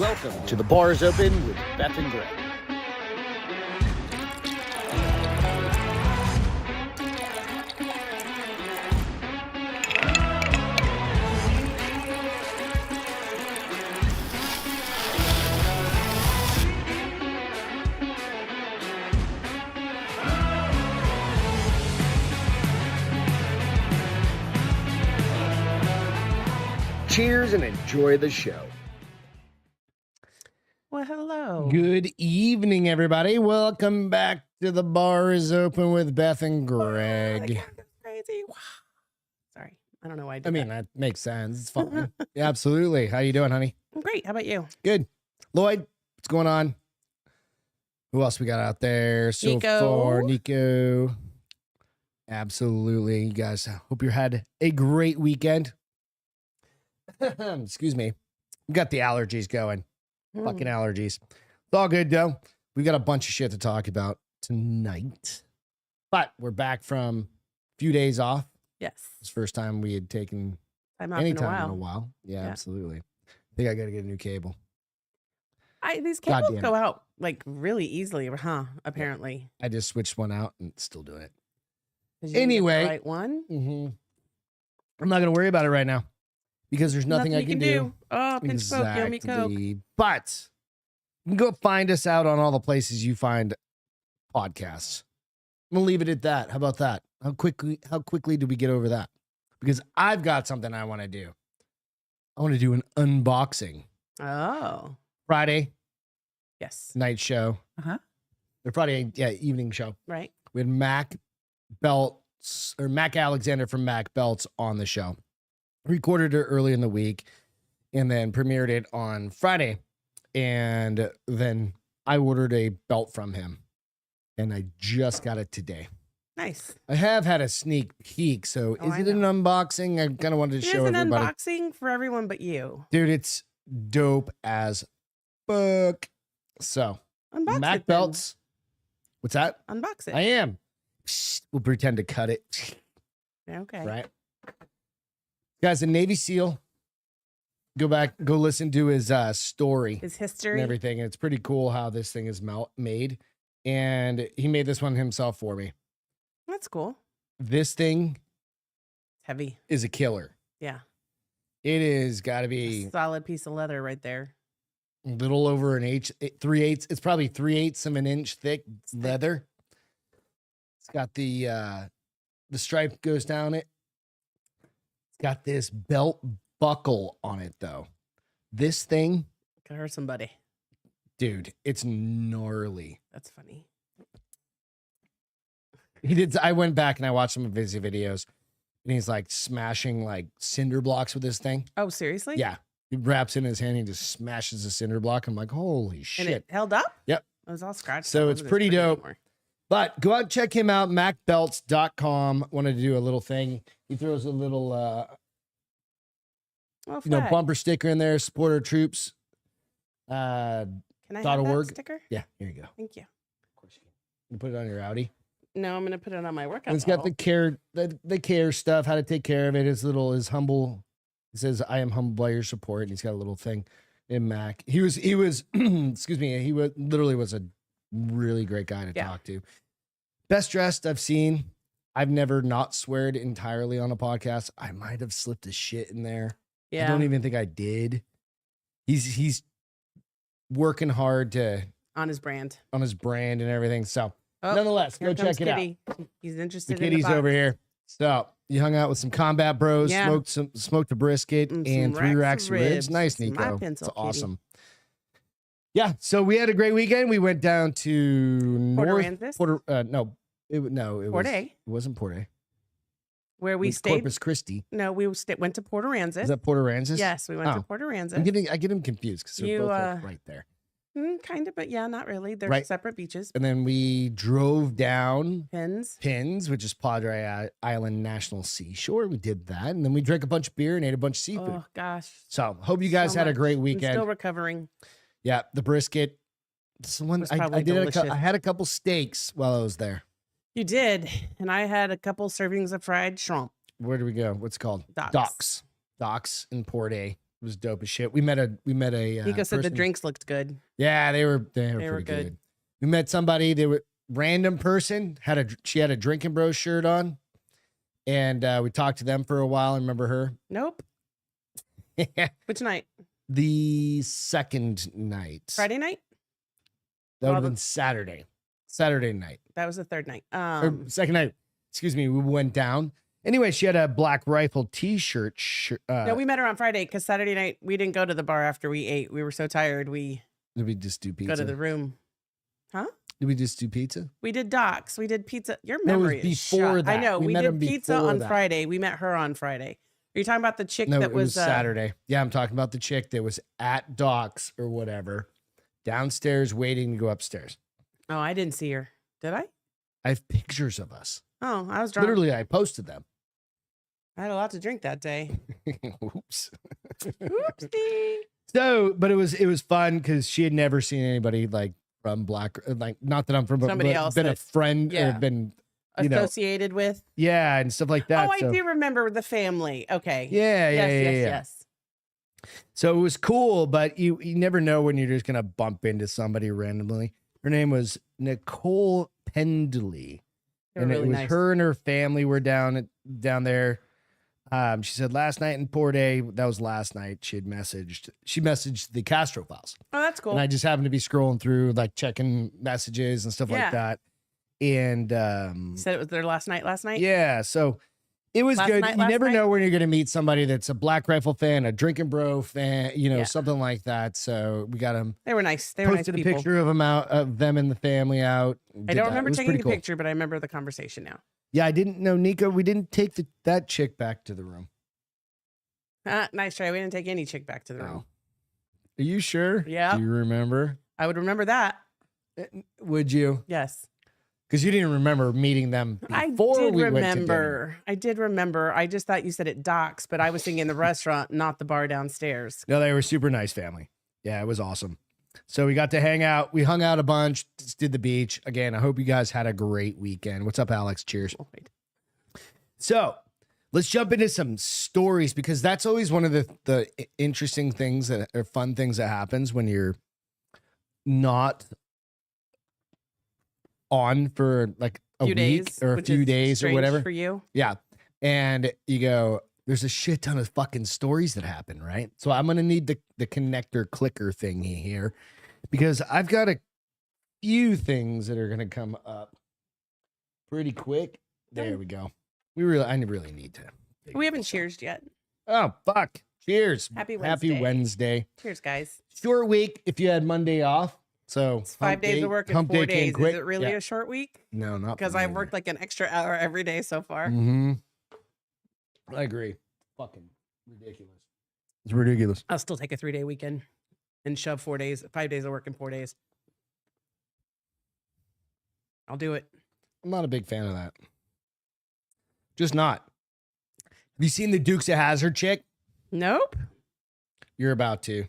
Welcome to The Bar is Open with Beth and Greg. Cheers and enjoy the show. Well, hello. Good evening, everybody. Welcome back to The Bar is Open with Beth and Greg. Crazy. Wow. Sorry. I don't know why I did that makes sense. It's fun. Yeah, absolutely. How you doing, honey? I'm great. How about you? Good. Lloyd, what's going on? Who else we got out there so Nico. far? Nico. Absolutely. You guys, hope you had a great weekend. Excuse me. We got the allergies going. Fucking allergies. It's all good, though. We got a bunch of shit to talk about tonight. But we're back from a few days off. Yes. It's the first time we had taken I'm off any in a time in a while. while. Yeah, Yeah. absolutely. I think I got to get a new cable. These cables Goddamn. go out like really easily, huh? Apparently. I just switched one out and it's still doing it. Did you get the Anyway. right one? I'm not going to worry about it right now because there's nothing I you can do. Oh, pinch Coke, yummy Coke. Exactly. But you can go find us out on all the places you find podcasts. I'm gonna leave it at that. How about that? How quickly do we get over that? Because I've got something I want to do. I want to do an unboxing. Oh. Friday Yes. night show. Or Friday, evening show. Right. We had Mac Alexander from Mac Belts on the show. Recorded it early in the week and then premiered it on Friday. And then I ordered a belt from him and I just got it today. Nice. I have had a sneak peek. So is it an unboxing? I kind of wanted to show everybody. It's an unboxing for everyone but you. Dude, it's dope as fuck. So Unbox Mac it then. Belts. What's that? Unbox it. I am. We'll pretend to cut it. Okay. Right. Guys, a Navy SEAL. Go listen to his story. His history. And everything. And it's pretty cool how this thing is made. And he made this one himself for me. That's cool. This thing Heavy. is a killer. Yeah. It is got to be A solid piece of leather right there. a little over an 3/8. It's probably 3/8 of an inch thick leather. It's got the stripe goes down it. It's got this belt buckle on it though. This thing, Could hurt somebody. dude, it's gnarly. That's funny. I went back and I watched some of his videos and he's like smashing like cinder blocks with this thing. Oh, seriously? Yeah. He wraps it in his hand and he just smashes a cinder block. I'm like, holy shit. And it held up? Yep. It was all scratched. So up. it's Wasn't as pretty dope. anymore. But go out and check him out, macbelts.com. Wanted to do a little thing. He throws a little Well, bumper sticker in there, support our troops. Can I dot have that org. sticker? Yeah, here you go. Thank you. Of course you can. You put it on your Audi. No, I'm gonna put it on my workout. And it's got bottle. the care stuff, how to take care of it. His humble. It says, "I am humbled by your support," and he's got a little thing in Mac. He was excuse me. He literally was a really great guy to talk to. Best dressed I've seen. I've never not sweared entirely on a podcast. I might have slipped a shit in there. Yeah. I don't even think I did. He's working hard on his brand. on his brand and everything. So Oh, nonetheless, here go comes check it out. Kitty. He's The interested in kitty's the box. over here. So you hung out with some combat bros, Yeah. smoked a brisket And and some 3 racks racks of of ribs. ribs. Nice, My Nico. pencil, It's kitty. awesome. Yeah, so we had a great weekend. We went down to Port North Aransas? it Port A, wasn't Port A. where we It's stayed. Corpus Christi. No, we went to Port Aransas. Is that Port Aransas? Yes, we went to Oh. Port I Aransas. get them confused because they're You, both like right there. Kind of, but yeah, not really. They're Right. separate beaches. And then we drove down Pins. which is Padre Island National Seashore. We did that, and then we drank a bunch of beer and ate a bunch of seafood. Oh gosh. So hope you guys So had a much. great I'm weekend. still recovering. Yeah, the brisket. Someone was I probably did. delicious. I had a couple steaks while I was there. You did, and I had a couple servings of fried shrimp. Where do we go? What's it called? Docks. Docks in Port A. It was dope as shit. We met a Nico said the person- drinks looked good. Yeah, they were They pretty were good. good. We met somebody. They were random person she had a Drinking Bros shirt on, and we talked to them for a while. I remember her. Nope. Which night? The second night, Friday night? That would have Well, been Saturday night. That was the third night. Or second night. Excuse me. We went down. Anyway, she had a Black Rifle T-shirt. No, we met her on Friday because Saturday night we didn't go to the bar after we ate. We were so tired. We Did we just do pizza? go to the room. Huh? Did we just do pizza? We did Docs. We did pizza. Your No, it was memory is before shot. that. I know. We We met did him pizza before on that. Friday. We met her on Friday. Are you talking about the chick No, that it was was Saturday. Yeah, I'm talking about the chick that was at Doc's or whatever, downstairs waiting to go upstairs. Oh, I didn't see her. Did I? I have pictures of us. Oh, I was drunk. Literally, I posted them. I had a lot to drink that day. Oops. Oopsie. So, but it was fun because she had never seen anybody like from Black, like not that I'm from, Somebody but else been a that- friend yeah. or been, you know, Associated with. yeah, and stuff like that. Oh, I so, do remember the family. Okay. yeah, yeah, Yes, yeah, yes, yeah. yes. So it was cool, but you never know when you're just gonna bump into somebody randomly. Her name was Nicole Pendley. They were And really it was nice. her and her family were down there. She said last night in Port A, that was last night. She messaged the Castro files, Oh, that's cool. and I just happened to be scrolling through, like checking messages and stuff Yeah. like that. And You said it was their last night. yeah, so it was Last good. night, You last never night? know when you're going to meet somebody that's a Black Rifle fan, a Drinking Bro fan, Yeah. something like that. So we got them. They were nice. They were nice Posted a people. picture of them and the family out. I don't remember taking the picture, but I remember the conversation now. Yeah, I didn't know, Nico. We didn't take that chick back to the room. Nice try. We didn't take any chick back to the room. No. Are you sure? Yeah. Do you remember? I would remember that. Would you? Yes. Because you didn't remember meeting them before I did we went to dinner. remember. I did remember. I just thought you said it Doc's, but I was thinking the restaurant, not the bar downstairs. No, they were super nice family. Yeah, it was awesome. So we got to hang out. We hung out a bunch, just did the beach. Again, I hope you guys had a great weekend. What's up, Alex? Cheers. Oh, wait. So let's jump into some stories, because that's always one of the interesting things that are fun things that happens when you're not on for like a Few week days, or a which few is days or strange whatever. for you. Yeah. And you go, there's a shit ton of fucking stories that happen, right? So I'm going to need the connector clicker thingy here, because I've got a few things that are going to come up pretty quick. There we go. I really need to. We haven't cheersed yet. Oh, fuck. Cheers. Happy Happy Wednesday. Cheers, guys. Short week if you had Monday off. So It's 5 days of work in hump 4 day came days. quick. Is it really Yeah. a short week? No, not Because for me, I've worked like an extra hour every day so far. Mm-hmm. I agree. Fucking ridiculous. It's ridiculous. I'll still take a 3-day weekend and shove 4 days, 5 days of work in 4 days. I'll do it. I'm not a big fan of that. Just not. Have you seen the Dukes of Hazzard chick? Nope. You're about to.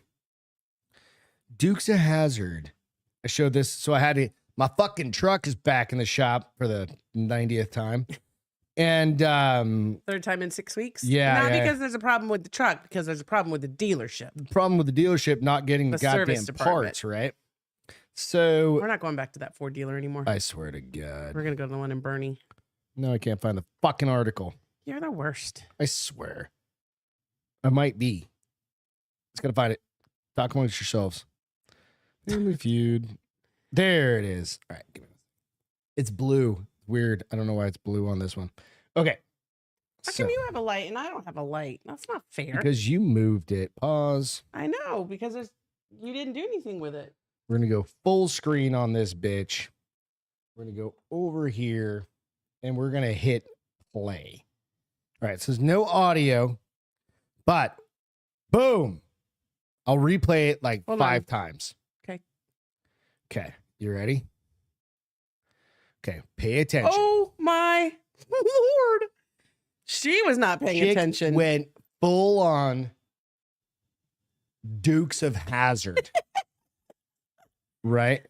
Dukes of Hazzard. I showed this. So my fucking truck is back in the shop for the 90th time. And Third time in 6 weeks? Yeah, Not yeah. because there's a problem with the truck, because there's a problem with the dealership. the problem with the dealership not getting The goddamn service department. parts, right? So We're not going back to that Ford dealer anymore. I swear to God. We're going to go to the one in Bernie. No, I can't find the fucking article. You're the worst. I swear. I might be. Just gotta find it. Talk amongst yourselves. Family Feud. There it is. All right. Give me this. It's blue. Weird. I don't know why it's blue on this one. Okay. How So, come you have a light and I don't have a light? That's not fair. because you moved it. Pause. I know, because you didn't do anything with it. We're gonna go full screen on this bitch. We're gonna go over here and we're gonna hit play. All right, so there's no audio, but boom. I'll replay it like Hold 5 on. times. Okay. Okay. You ready? Okay. Pay attention. Oh my Lord. She was not paying Chick attention. went full on Dukes of Hazzard. Right?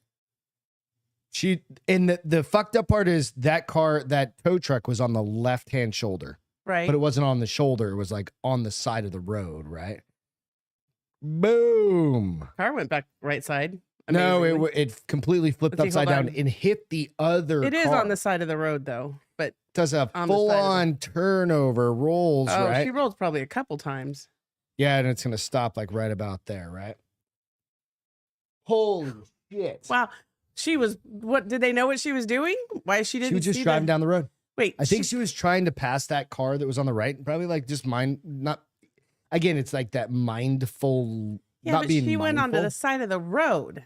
And the fucked up part is that tow truck was on the left-hand shoulder, right. but it wasn't on the shoulder. It was like on the side of the road, right? Boom. Car went back right side. No, amazingly. it completely flipped Let's see, upside hold down on. and hit the other It is car. on the side of the road though, but Does a on the side of full-on turnover, rolls, oh, right? she rolled probably a couple times. Yeah, and it's going to stop like right about there, right? Holy shit. Wow. She was, what, did they know what she was doing? Why she didn't She was just see driving down the road. Wait, I think she was trying to pass that car that was on the right. Probably like just again, it's like that mindful, yeah, not but being she went onto mindful. the side of the road.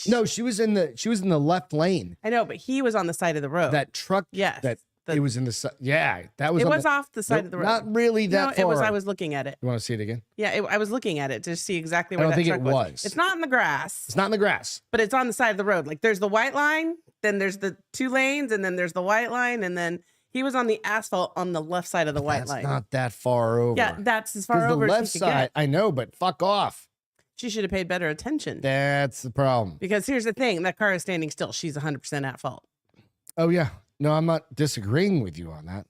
No, she was in the left lane. I know, but he was on the side of the road. That truck, yes. it was in the yeah, that was it on was off the side of the road. Not really that no, far. it was. I was looking at it. You want to see it again? Yeah, I was looking at it to see exactly I where don't that think truck it was. was. It's not in the grass. It's not in the grass. But it's on the side of the road. Like there's the white line, then there's the 2 lanes, and then there's the white line, and then he was on the asphalt on the left side of the white line. Not that far over. Yeah, that's as far the over left as she could side, get. I know, but fuck off. She should have paid better attention. That's the problem. Because here's the thing, that car is standing still. She's 100% at fault. Oh yeah. No, I'm not disagreeing with you on that.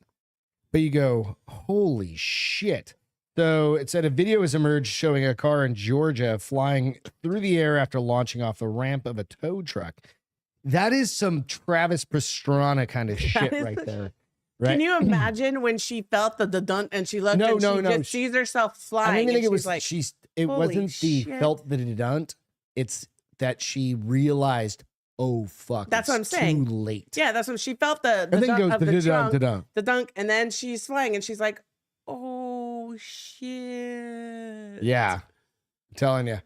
But you go, holy shit. So it said a video has emerged showing a car in Georgia flying through the air after launching off the ramp of a tow truck. That is some Travis Pastrana kind of shit is right the- there. Right? Can you imagine when she felt the dunt and she looked and she just sees herself I flying? don't even think and it was she's like, it "Holy wasn't the shit." felt the dunt. It's that she realized, oh fuck. That's what I'm it's saying. Too late. yeah, that's when she felt the And then dunk goes of the the dunk. trunk, the dunk, and then she's flying and she's like, oh shit. Yeah, I'm telling you.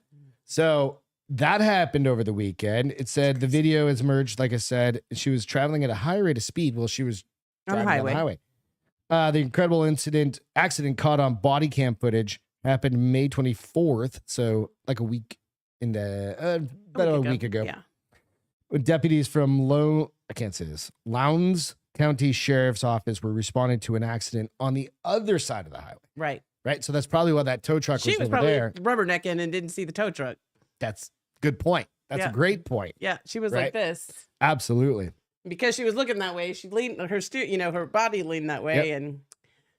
So that happened over the weekend. It said the video has emerged, like I said, she was traveling at a high rate of speed while she was On the driving down the highway. highway. The incredible accident caught on body cam footage happened May 24th. So like a week in the, about a week ago. Yeah. Deputies from Lowndes County Sheriff's Office were responding to an accident on the other side of the highway. Right. Right. So that's probably why that tow truck She was over probably there. rubbernecking and didn't see the tow truck. That's good point. That's Yeah. a great point. Yeah. She was Right. like this. Absolutely. Because she was looking that way, she leaned her body leaned that way, Yep. and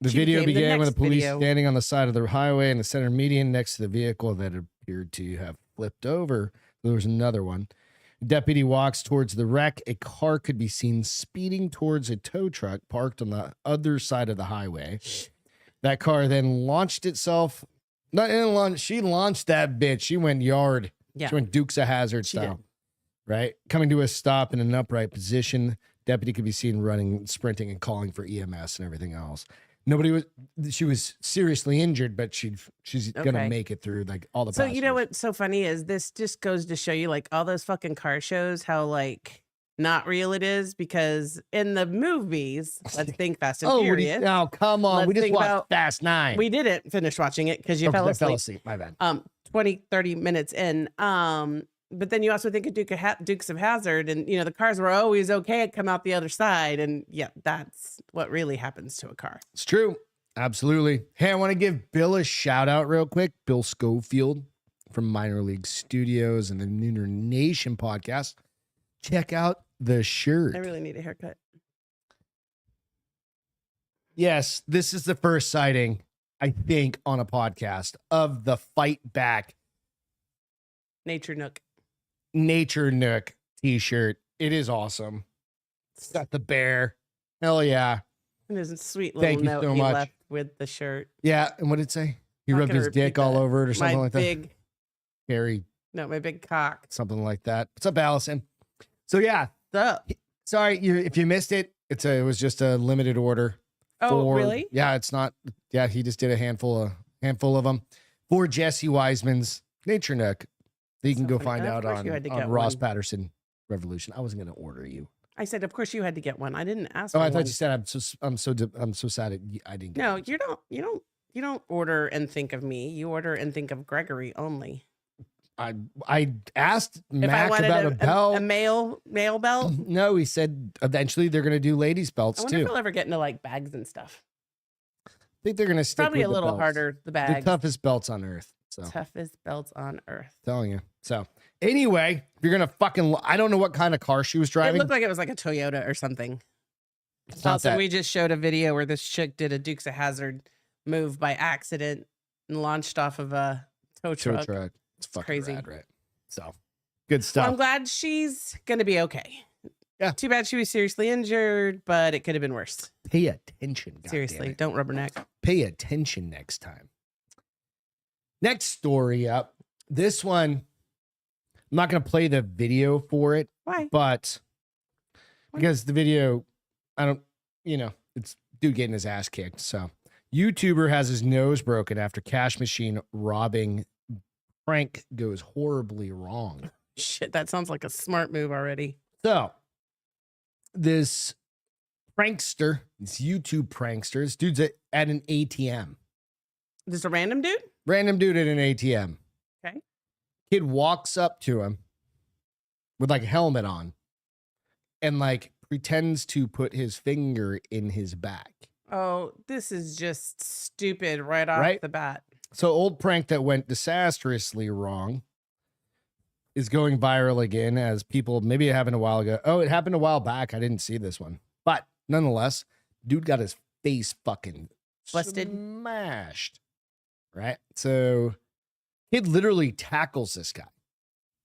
The she video became the began with the next police video. standing on the side of the highway in the center median next to the vehicle that appeared to have flipped over. There was another one. Deputy walks towards the wreck. A car could be seen speeding towards a tow truck parked on the other side of the highway. That car then launched itself. She launched that bitch. She went yard. yeah, She went Dukes of Hazzard She style. Right? Coming to a stop in an upright position. Deputy could be seen running, sprinting, and calling for EMS and everything else. She was seriously injured, but she's Okay. gonna make it through like all the So you know passengers. what's so funny is this just goes to show you like all those fucking car shows how like not real it is, because in the movies, let's think Fast and Furious. Oh, come on. Let's We just think watched about- Fast 9. We didn't finish watching it because you Oh, 'cause fell I fell asleep. asleep. My bad. 20, 30 minutes in. But then you also think of Dukes of Hazzard, and the cars were always okay come out the other side, and yeah, that's what really happens to a car. It's true. Absolutely. Hey, I want to give Bill a shout out real quick. Bill Schofield from Minor League Studios and the Nooner Nation podcast. Check out the shirt. I really need a haircut. Yes, this is the first sighting, I think, on a podcast of the Fight Back Nature Nook. Nature Nook t-shirt. It is awesome. It's got the bear. Hell yeah. And there's a sweet Thank little you note so he much. left with the shirt. Yeah. And what did it say? He Not rubbed gonna his repeat dick all that. over it or something My like that. big, Harry, my big cock. something like that. What's up, Allison? So yeah, Up. sorry if you missed it. It was just a limited order. Oh, really? Yeah, it's not. Yeah, he just did a handful of them for Jesse Wiseman's Nature Nook. That you can So go funny. find Of out course you had to on get Ross one. Patterson Revolution. I wasn't going to order you. I said, of course you had to get one. I didn't ask. Oh, for I thought one. you said I'm so sad I didn't. Get No, one. you don't order and think of me. You order and think of Gregory only. I asked If I Mac wanted about a belt. a male belt, No, he said eventually they're going to do ladies I belts wonder too. if he'll ever get into like bags and stuff. I think they're going to stick Probably with a the little belts. harder. The The bags, toughest belts on earth. So toughest belts on earth. telling you. So anyway, if you're gonna fucking, I don't know what kind of car she was It driving. looked like it was like a Toyota or something. It's not Also, that. we just showed a video where this chick did a Dukes of Hazzard move by accident and launched off of a Tow tow truck. truck. It's fucking crazy. rad, right? So good Well, stuff. I'm glad she's gonna be okay. Yeah. Too bad she was seriously injured, but it could have been worse. Pay attention. Seriously, don't rubberneck. Pay attention next time. Next story up. This one, I'm not going to play the video for it, Why? but because the video, it's dude getting his ass kicked. So, YouTuber has his nose broken after cash machine robbing prank goes horribly wrong. Shit, that sounds like a smart move already. So, this prankster, this YouTube prankster, this dude's at an ATM. Just a random dude? Random dude at an ATM. Okay. Kid walks up to him with like a helmet on and like pretends to put his finger in his back. Oh, this is just stupid right off the bat. So old prank that went disastrously wrong is going viral again as people, maybe it happened a while ago. Oh, it happened a while back. I didn't see this one. But nonetheless, dude got his face fucking Busted. smashed. Right? So kid literally tackles this guy.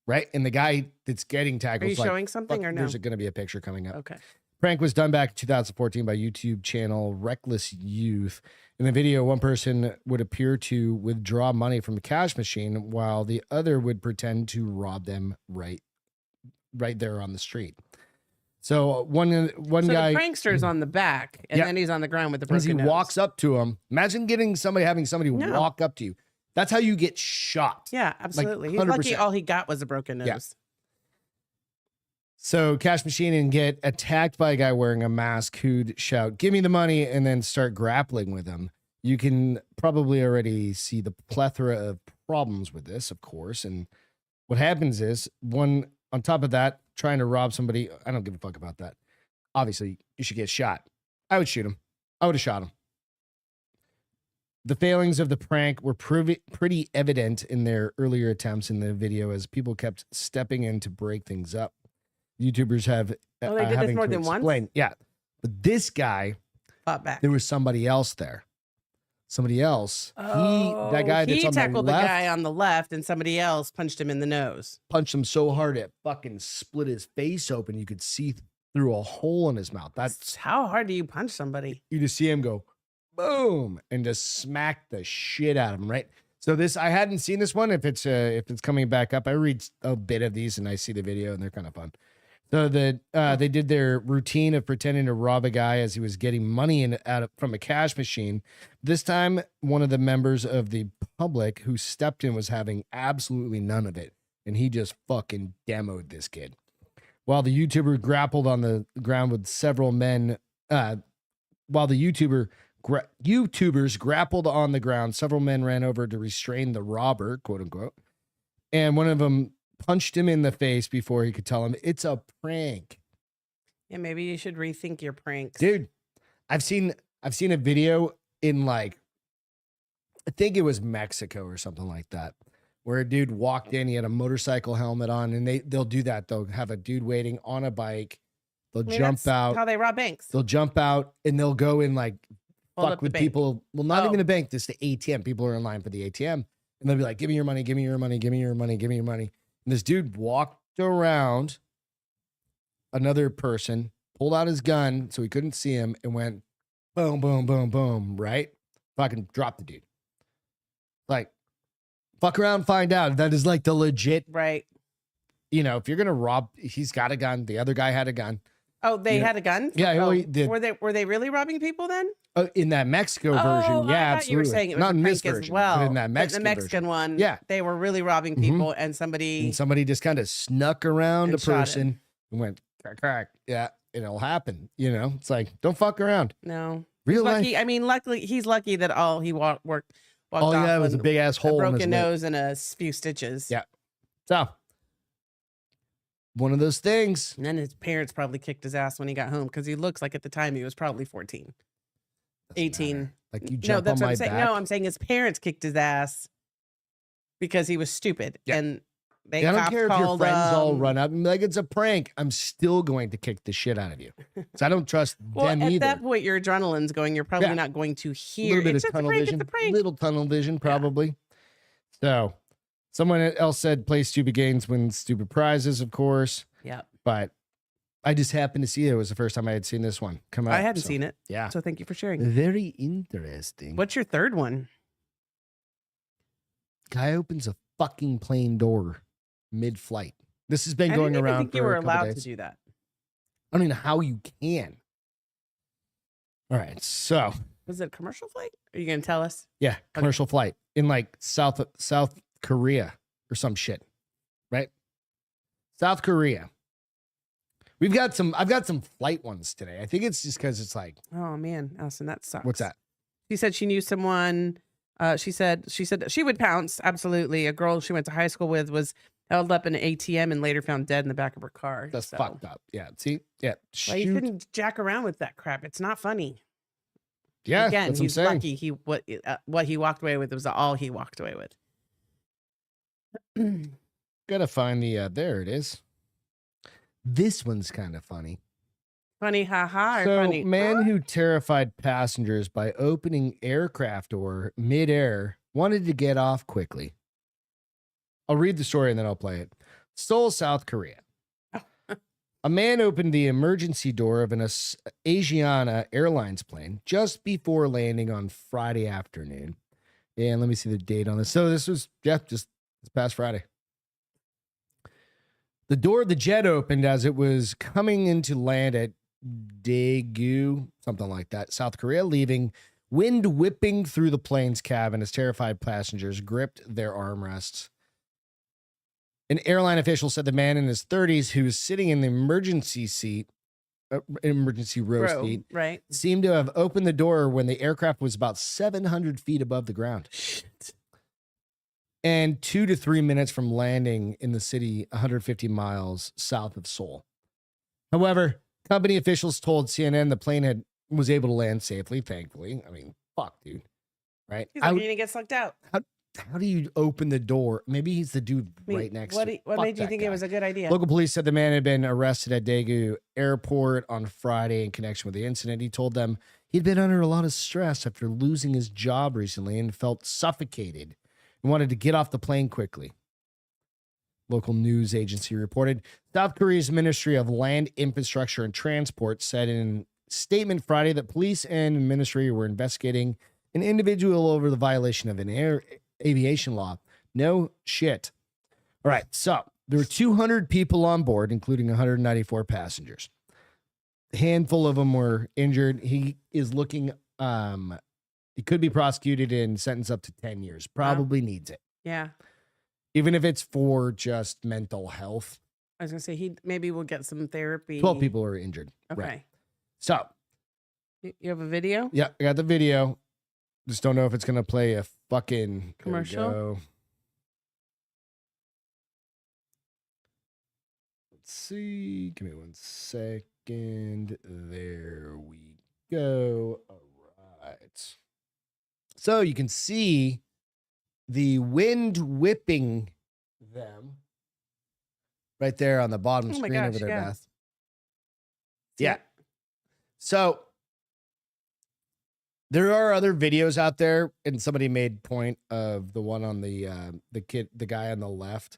Right? And the guy that's getting tackled Are you is like, showing something or no? there's going to be a picture coming up. Okay. Prank was done back in 2014 by YouTube channel Reckless Youth. In the video, one person would appear to withdraw money from a cash machine while the other would pretend to rob them right there on the street. So one guy, the prankster's on the back, and then he's on the ground with the as he broken nose. walks up to him, imagine having somebody walk up to you. That's how you get shot. Yeah, absolutely. He's 100%. lucky all he got was a broken nose. Yeah. So cash machine and get attacked by a guy wearing a mask who'd shout, "Give me the money," and then start grappling with him. You can probably already see the plethora of problems with this, of course. And what happens is, one on top of that, trying to rob somebody, I don't give a fuck about that. Obviously, you should get shot. I would shoot him. I would have shot him. The failings of the prank were pretty evident in their earlier attempts in the video as people kept stepping in to break things up. YouTubers have Oh, they did this having more to than once? explain. Yeah. But this guy, Fought back. there was somebody else there. Somebody else. Oh, that guy that's he on tackled the left, guy on the left, and somebody else punched him in the nose. punched him so hard it fucking split his face open. You could see through a hole in his mouth. That's How hard do you punch somebody? you just see him go boom and just smack the shit out of him, right? So this, I hadn't seen this one. If it's coming back up, I read a bit of these and I see the video and they're kind of fun. So they did their routine of pretending to rob a guy as he was getting money from a cash machine. This time, one of the members of the public who stepped in was having absolutely none of it, and he just fucking demoed this kid. While the YouTuber grappled on the ground with several men, while the YouTubers grappled on the ground, several men ran over to restrain the robber, quote unquote, and one of them punched him in the face before he could tell him it's a prank. Yeah, maybe you should rethink your pranks. Dude, I've seen a video in like, I think it was Mexico or something like that, where a dude walked in, he had a motorcycle helmet on, and they'll do that. They'll have a dude waiting on a bike. They'll jump that's out. how they rob banks. They'll jump out and they'll go in like Hold fuck up the with bank. people. Well, not Oh. even a bank, this the ATM. People are in line for the ATM. And they'll be like, "Give me your money, give me your money, give me your money, give me your money." And this dude walked around another person, pulled out his gun so he couldn't see him, and went boom, boom, boom, boom, right? Fucking dropped the dude. Like, fuck around, find out. That is like the legit, Right. if you're gonna rob, he's got a gun. The other guy had a gun. Oh, they Yeah. had a gun? Yeah, Oh, he did. Were they really robbing people then? In that Mexico version, yeah, I thought absolutely. you were saying it was Not a in this prank version, as well. but in that Mexican, the Mexican version. one, Yeah. they were really robbing people, and somebody And somebody just kind of snuck around And a shot him. person and went crack, crack. Yeah, it'll happen. It's like, don't fuck around. no. Real life. Lucky. I mean, luckily he's lucky that all he walked All off you had was a with big ass a hole in his broken lip. nose and a few stitches. Yeah. So, one of those things. And then his parents probably kicked his ass when he got home because he looks like at the time he was probably 14, Doesn't 18. matter. Like you No, jump that's on what my I'm saying. back. No, I'm saying his parents kicked his ass because he was stupid. Yeah. And they I don't cops care if your called, friends all run up and be like, it's a prank. I'm still going to kick the shit out of you. So I don't trust well, them at either. that point, your adrenaline's going. You're probably Yeah. not going to A hear. little bit It's of just a tunnel prank, vision. It's a prank. Little tunnel vision, probably. So Someone else said play stupid games, win stupid prizes, of course. Yep. But I just happened to see it. It was the first time I had seen this one come out. I hadn't seen it. Yeah. So thank you for sharing. Very interesting. What's your third one? Guy opens a fucking plane door mid-flight. This has been going I didn't around even think for you were a couple allowed days. to do that. I don't know how you can. All right, so Was it a commercial flight? Are you going to tell us? yeah, commercial flight in like South Korea or some shit, right? South Korea. I've got some flight ones today. I think it's just because it's like, Oh man, Allison, that sucks. what's that? She said she knew someone. She said she would pounce. Absolutely. A girl she went to high school with was held up in an ATM and later found dead in the back of her car. That's So, fucked up. Yeah. See? Yeah. well, you Shoot. shouldn't jack around with that crap. It's not funny. Yeah. Again, that's what I'm he's saying. lucky. What he walked away with was all he walked away with. Gotta find the there it is. This one's kind of funny. Funny, haha, or So, funny. man who terrified passengers by opening aircraft door midair wanted to get off quickly. I'll read the story and then I'll play it. Seoul, South Korea. A man opened the emergency door of an Asiana Airlines plane just before landing on Friday afternoon. And let me see the date on this. So this was, just this past Friday. The door of the jet opened as it was coming into land at Daegu, something like that, South Korea, leaving wind whipping through the plane's cabin as terrified passengers gripped their armrests. An airline official said the man in his 30s who was sitting in the emergency row seat, right? seemed to have opened the door when the aircraft was about 700 feet above the ground. Shit. And 2 to 3 minutes from landing in the city 150 miles south of Seoul. However, company officials told CNN the plane was able to land safely, thankfully. I mean, fuck, dude. Right? He's like, you didn't get sucked out. How do you open the door? Maybe he's the dude right next to it. What Fuck made you that think guy. it was a good idea? Local police said the man had been arrested at Daegu Airport on Friday in connection with the incident. He told them he'd been under a lot of stress after losing his job recently and felt suffocated and wanted to get off the plane quickly. Local news agency reported South Korea's Ministry of Land, Infrastructure, and Transport said in a statement Friday that police and ministry were investigating an individual over the violation of an aviation law. No shit. All right, so there were 200 people on board, including 194 passengers. A handful of them were injured. He is looking, he could be prosecuted and sentenced up to 10 years. Probably needs it. Yeah. Even if it's for just mental health. I was going to say, he maybe will get some therapy. 12 people are injured. Okay. Right. So, You have a video? yeah, I got the video. Just don't know if it's going to play a fucking Commercial? There we go. Let's see. Give me 1 second. There we go. All right. So you can see the wind whipping them right there on the bottom Oh my screen gosh, over there, yeah. Beth. See Yeah. it? So there are other videos out there, and somebody made point of the one on the guy on the left,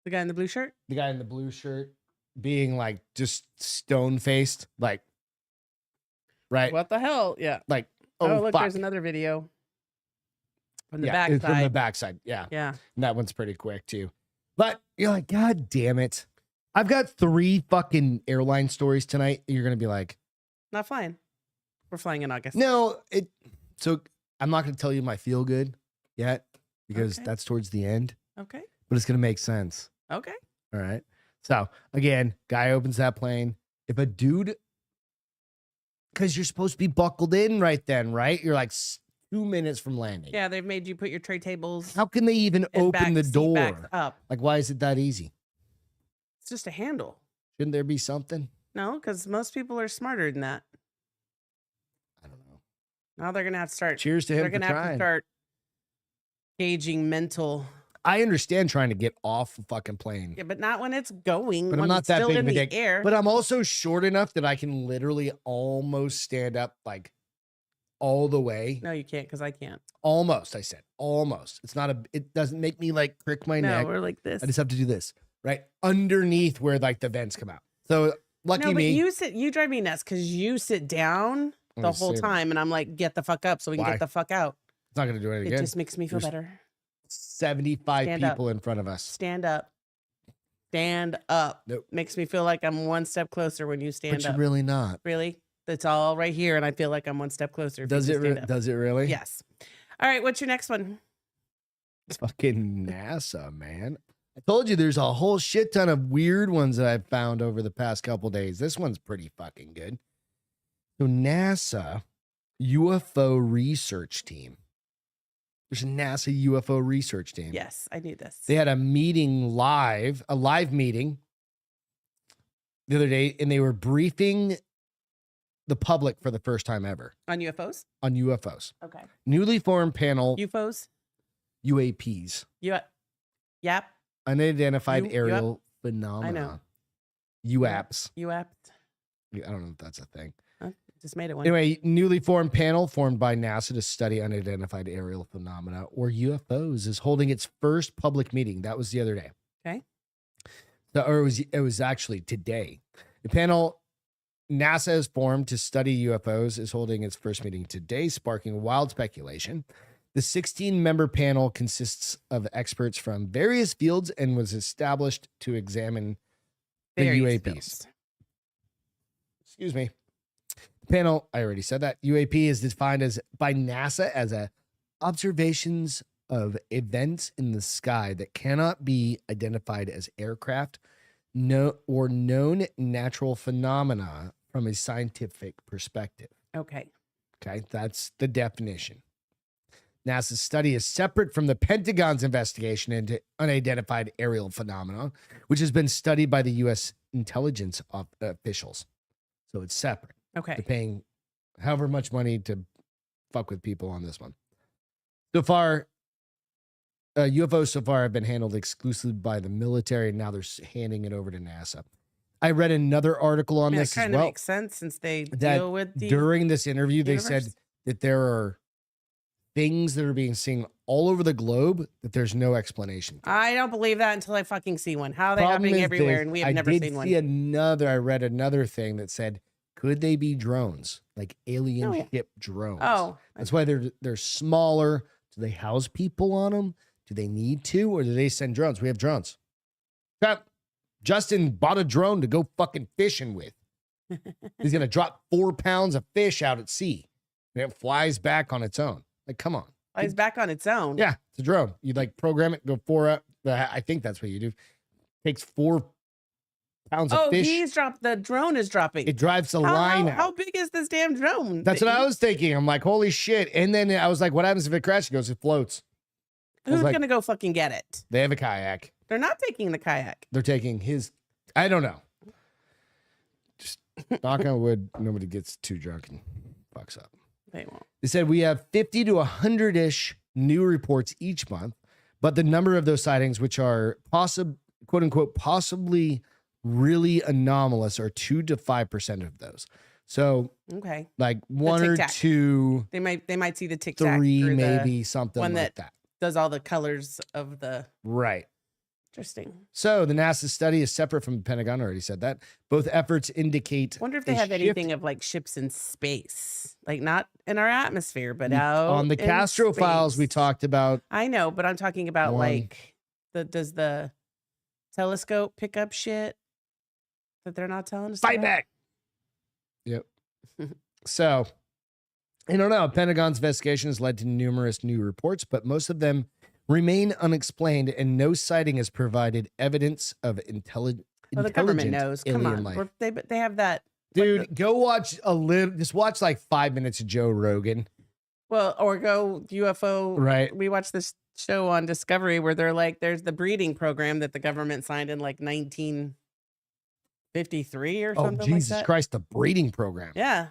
The guy in the blue shirt? the guy in the blue shirt, being like just stone faced, like right, What the hell? Yeah. like Oh, look, fuck. there's another video from the Yeah, back it's from the side. backside. Yeah, Yeah. and that one's pretty quick too. But you're like, God damn it! I've got 3 fucking airline stories tonight. You're gonna be like, Not flying. We're flying in August. no, it. So I'm not gonna tell you my feel good yet because Okay. that's towards the end, Okay. but it's gonna make sense. Okay. All right. So again, guy opens that plane. If a dude, because you're supposed to be buckled in right then, right? You're like 2 minutes from landing. Yeah, they've made you put your tray tables How can they even and open the seat backs door? up. Like, why is it that easy? It's just a handle. Shouldn't there be something? No, because most people are smarter than that. I don't know. Now they're gonna have to start. Cheers to They're him for gonna have to trying. start gauging mental. I understand trying to get off a fucking plane, Yeah, but not when it's going. but I'm when not it's that still big in of a the dick. air. But I'm also short enough that I can literally almost stand up like all the way. No, you can't because I can't. Almost, I said. Almost. It's not it doesn't make me like crick my No, neck. we're like this. I just have to do this, right? Underneath where like the vents come out. So lucky No, but me. you drive me nuts because you sit down the whole time and I'm like, get the fuck up so we can Why? get the fuck out. It's not going to do it It again. just makes me feel There's better. 75 Stand people in front of us. Stand up. Stand up. Nope. Makes me feel like I'm one step closer when you stand But up. you're really not. Really? It's all right here and I feel like I'm one step closer. if Does you it? stand up. Does it really? Yes. All right. What's your next one? It's fucking NASA, man. I told you there's a whole shit ton of weird ones that I've found over the past couple days. This one's pretty fucking good. So NASA UFO research team. There's a NASA UFO research team. Yes, I knew this. They had a live meeting the other day, and they were briefing the public for the first time ever On UFOs? on UFOs. Okay. Newly formed panel UFOs? UAPs, Yep. unidentified aerial phenomena. I know. UAPs. UAP. I don't know if that's a thing. Just made it one. Anyway, newly formed panel formed by NASA to study unidentified aerial phenomena or UFOs is holding its first public meeting. That was the other day. Okay. It was actually today. The panel NASA has formed to study UFOs is holding its first meeting today, sparking wild speculation. The 16-member panel consists of experts from various fields and was established to examine the Various UAPs. fields. Excuse me. The panel, I already said that. UAP is defined as by NASA as observations of events in the sky that cannot be identified as aircraft or known natural phenomena from a scientific perspective. Okay. Okay, that's the definition. NASA's study is separate from the Pentagon's investigation into unidentified aerial phenomena, which has been studied by the U.S. intelligence officials. So it's separate. Okay. They're paying however much money to fuck with people on this one. So far, UFOs so far have been handled exclusively by the military, and now they're handing it over to NASA. I read another article on this It as kind of well. makes sense since they That deal with the during this interview, they said universe. that there are things that are being seen all over the globe that there's no explanation for. I don't believe that until I fucking see one. How are they Problem happening is everywhere this, and we have I never did seen one? see I read another thing that said, could they be drones? Like alien Oh, yeah. ship drones. Oh, That's why they're smaller. Do they house people on them? Do they need to? Or do they send drones? We have drones. Justin bought a drone to go fucking fishing with. He's going to drop 4 pounds of fish out at sea. And it flies back on its own. Like, come on. it's back on its own. Yeah, it's a drone. You like program it, go 4 up. I think that's what you do. Takes 4 pounds of Oh, fish. the drone is dropping. It drives the line out. How big is this damn drone? That's what I was thinking. I'm like, holy shit. And then I was like, what happens if it crashes? He goes, it floats. Who's like- gonna go fucking get it? They have a kayak. They're not taking the kayak. They're taking his, I don't know. Just knock on wood, nobody gets too drunk and fucks up. They won't. They said we have 50 to 100-ish new reports each month, but the number of those sightings, which are quote unquote, possibly really anomalous, are 2 to 5% of those. So Okay. like 1 or tic-tac. 2, They might see the tic tac 3, maybe something one like that. does all the colors of the Right. interesting. So the NASA study is separate from the Pentagon. I already said that. Both efforts indicate. Wonder if they a have shift anything of like ships in space, like not in our atmosphere, but out on the in Castro files we space. talked about. I know, but I'm talking about One. like does the telescope pick up shit that they're not telling us? Fight about? back. Yep. So I don't know. Pentagon's investigation has led to numerous new reports, but most of them remain unexplained, and no sighting has provided evidence of intelligent. Well, the government knows. Come on, life. they have that. Dude, go watch just watch like 5 minutes of Joe Rogan. Well, or go UFO. Right. We watched this show on Discovery where they're like, there's the breeding program that the government signed in like 1953 or Oh, something Jesus like that. Christ, the breeding program. Yeah.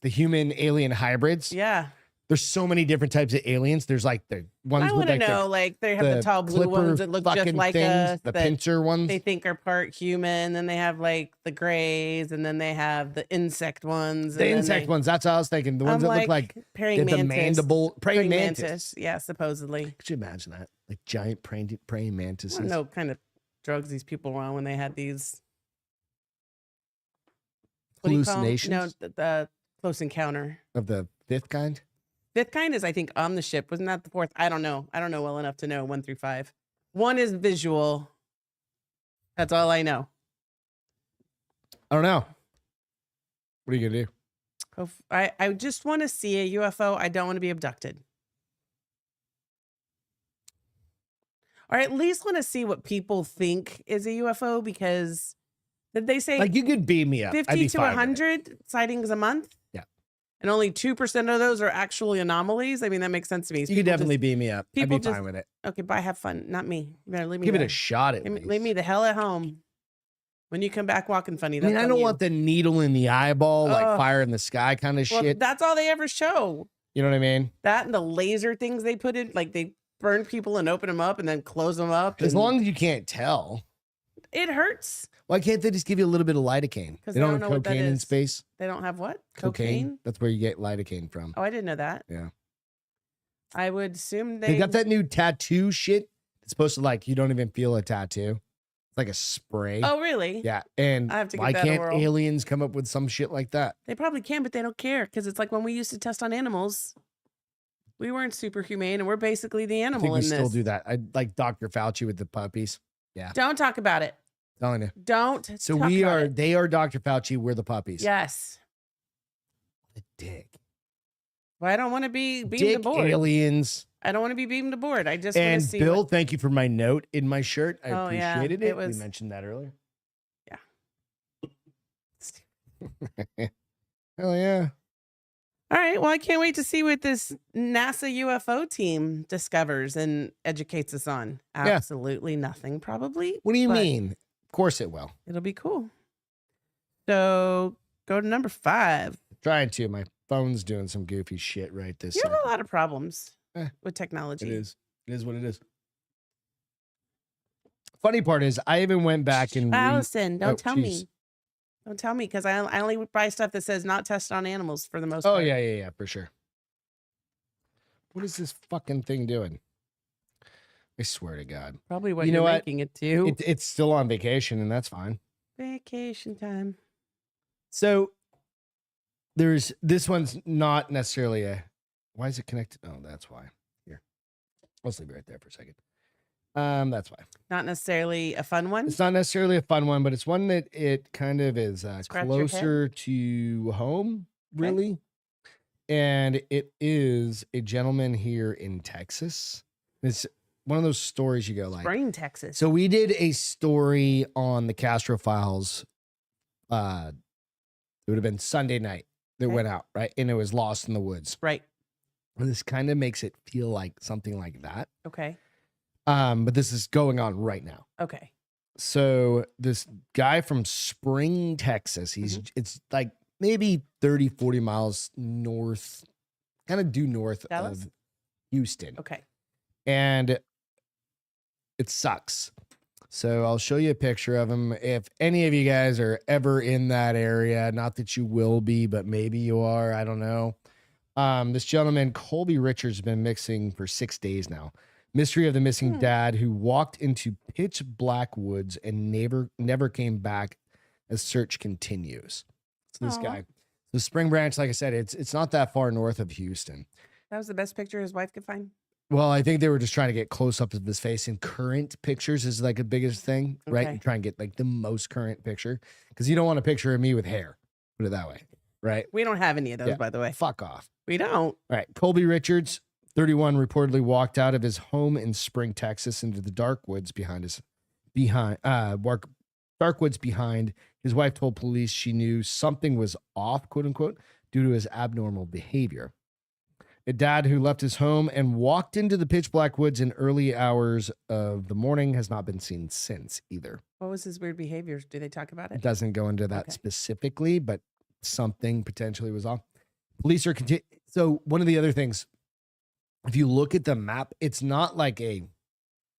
The human alien hybrids. Yeah. There's so many different types of aliens. There's like the ones I with want to like know, like they have the tall blue clipper ones that look just fucking like things, us, the that pincer ones. they think are part human. Then they have like the grays, and then they have the insect ones. The insect ones. That's what I was thinking. The ones that look like praying the mantis. mandible praying mantis. mantis. Yeah, supposedly. Could you imagine that? Like giant praying I mantises. don't know what kind of drugs these people were on when they had these. What do you call 'em? Hallucinations? No, the close encounter. Of the fifth kind? Fifth kind is, I think, on the ship. Wasn't that the fourth? I don't know. I don't know well enough to know 1 through 5. 1 is visual. That's all I know. I don't know. What are you gonna do? I just want to see a UFO. I don't want to be abducted. Or at least want to see what people think is a UFO, because did they say Like you could beam me up. I'd 50 be to fine with it. 100 sightings a month? Yeah. And only 2% of those are actually anomalies? I mean, that makes sense to me. You could definitely beam me up. I'd people be fine just- with it. Okay, bye. Have fun. Not me. You better leave me Give it there. a shot at Leave least. me the hell at home. When you come back walking funny, I that's mean, I on don't you. want the needle in the eyeball, like Ugh. fire in the sky kind of Well, shit. that's all they ever show. You know what I mean? That and the laser things they put in, like they burn people and open them up and then close them up. As and long as you can't tell. it hurts. Why can't they just give you a little bit of lidocaine? 'Cause They I don't don't have know what that cocaine in is. space. They don't have what? Cocaine. That's where you get lidocaine from. Oh, I didn't know that. Yeah. I would assume They got that new tattoo shit. It's supposed to like you don't even feel a tattoo. It's like a spray. Oh, really? Yeah. And I have to give why that a can't whirl. aliens come up with some shit like that? They probably can, but they don't care, because it's like when we used to test on animals. We weren't super humane, and we're basically the I animal think we in still this. do that. I like Dr. Fauci with the puppies. Don't talk about it. Telling you. Don't. So talk we about are, it. they are Dr. Fauci, we're the puppies. Yes. The dick. Well, I don't want to be beamed Dick aboard. aliens. I don't want to be beamed aboard. I just want And to see. Bill, thank you for my note in my shirt. I Oh, yeah. appreciated It it. was- We mentioned that earlier. Hell yeah. All right. Well, I can't wait to see what this NASA UFO team discovers and educates us on. Yeah. Absolutely nothing, probably. What do you but mean? Of course it will. It'll be cool. So go to number 5. Trying to. My phone's doing some goofy shit right this You have second. a lot of problems Eh, with technology. It is. It is what it is. Funny part is, I even went back and Allison, don't Oh, tell jeez. me. Don't tell me, because I only buy stuff that says not tested on animals for the most Oh part. yeah, for sure. What is this fucking thing doing? I swear to God, Probably what You you're know what? making it to. it's still on vacation, and that's fine. Vacation time. So there's this one's not necessarily a. Why is it connected? Oh, that's why. Here, let's leave it right there for a second. That's why. Not necessarily a fun one. It's not necessarily a fun one, but it's one that it kind of is Scratch your head? closer to home, Okay. really. And it is a gentleman here in Texas. It's one of those stories you go like. Spring, Texas. So we did a story on the Castro Files. It would have been Sunday night that Okay. went out, right? And it was Lost in the Woods. Right. And this kind of makes it feel like something like that. Okay. But this is going on right now. Okay. So this guy from Spring, Texas, it's like maybe 30, 40 miles north, kind of due north Dallas? of Houston. Okay. And it sucks. So I'll show you a picture of him. If any of you guys are ever in that area, not that you will be, but maybe you are, I don't know. This gentleman, Colby Richards, has been missing for 6 days now. Mystery of the missing dad who walked into pitch black woods and never came back as search continues. So this Aw. guy, the Spring Branch, like I said, it's not that far north of Houston. That was the best picture his wife could find. Well, I think they were just trying to get close up of his face, and current pictures is like a biggest thing, right? Okay. You try and get like the most current picture because you don't want a picture of me with hair. Put it that way, right? We don't have any of those, Yeah. by the way. Fuck off. We don't. All right. Colby Richards, 31, reportedly walked out of his home in Spring, Texas, into the dark woods behind. His wife told police she knew something was off, quote unquote, due to his abnormal behavior. A dad who left his home and walked into the pitch black woods in early hours of the morning has not been seen since either. What was his weird behaviors? Do they talk about It it? doesn't go into that Okay. specifically, but something potentially was off. Police are so one of the other things, if you look at the map, it's not like a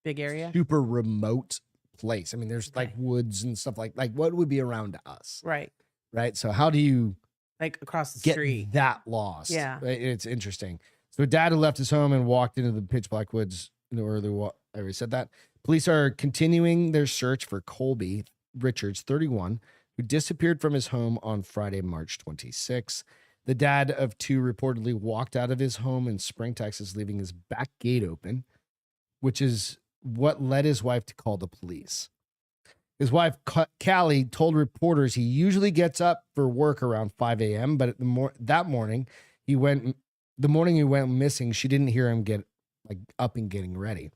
Big area. super remote place. I mean, there's like Okay. woods and stuff like what would be around us, Right. right? So how do you Like across the get street. that lost? Yeah. Right? It's interesting. So dad had left his home and walked into the pitch black woods. I already said that. Police are continuing their search for Colby Richards, 31, who disappeared from his home on Friday, March 26. The dad of 2 reportedly walked out of his home in Spring, Texas, leaving his back gate open, which is what led his wife to call the police. His wife, Callie, told reporters he usually gets up for work around 5 a.m., but that morning, the morning he went missing, she didn't hear him get up and getting ready.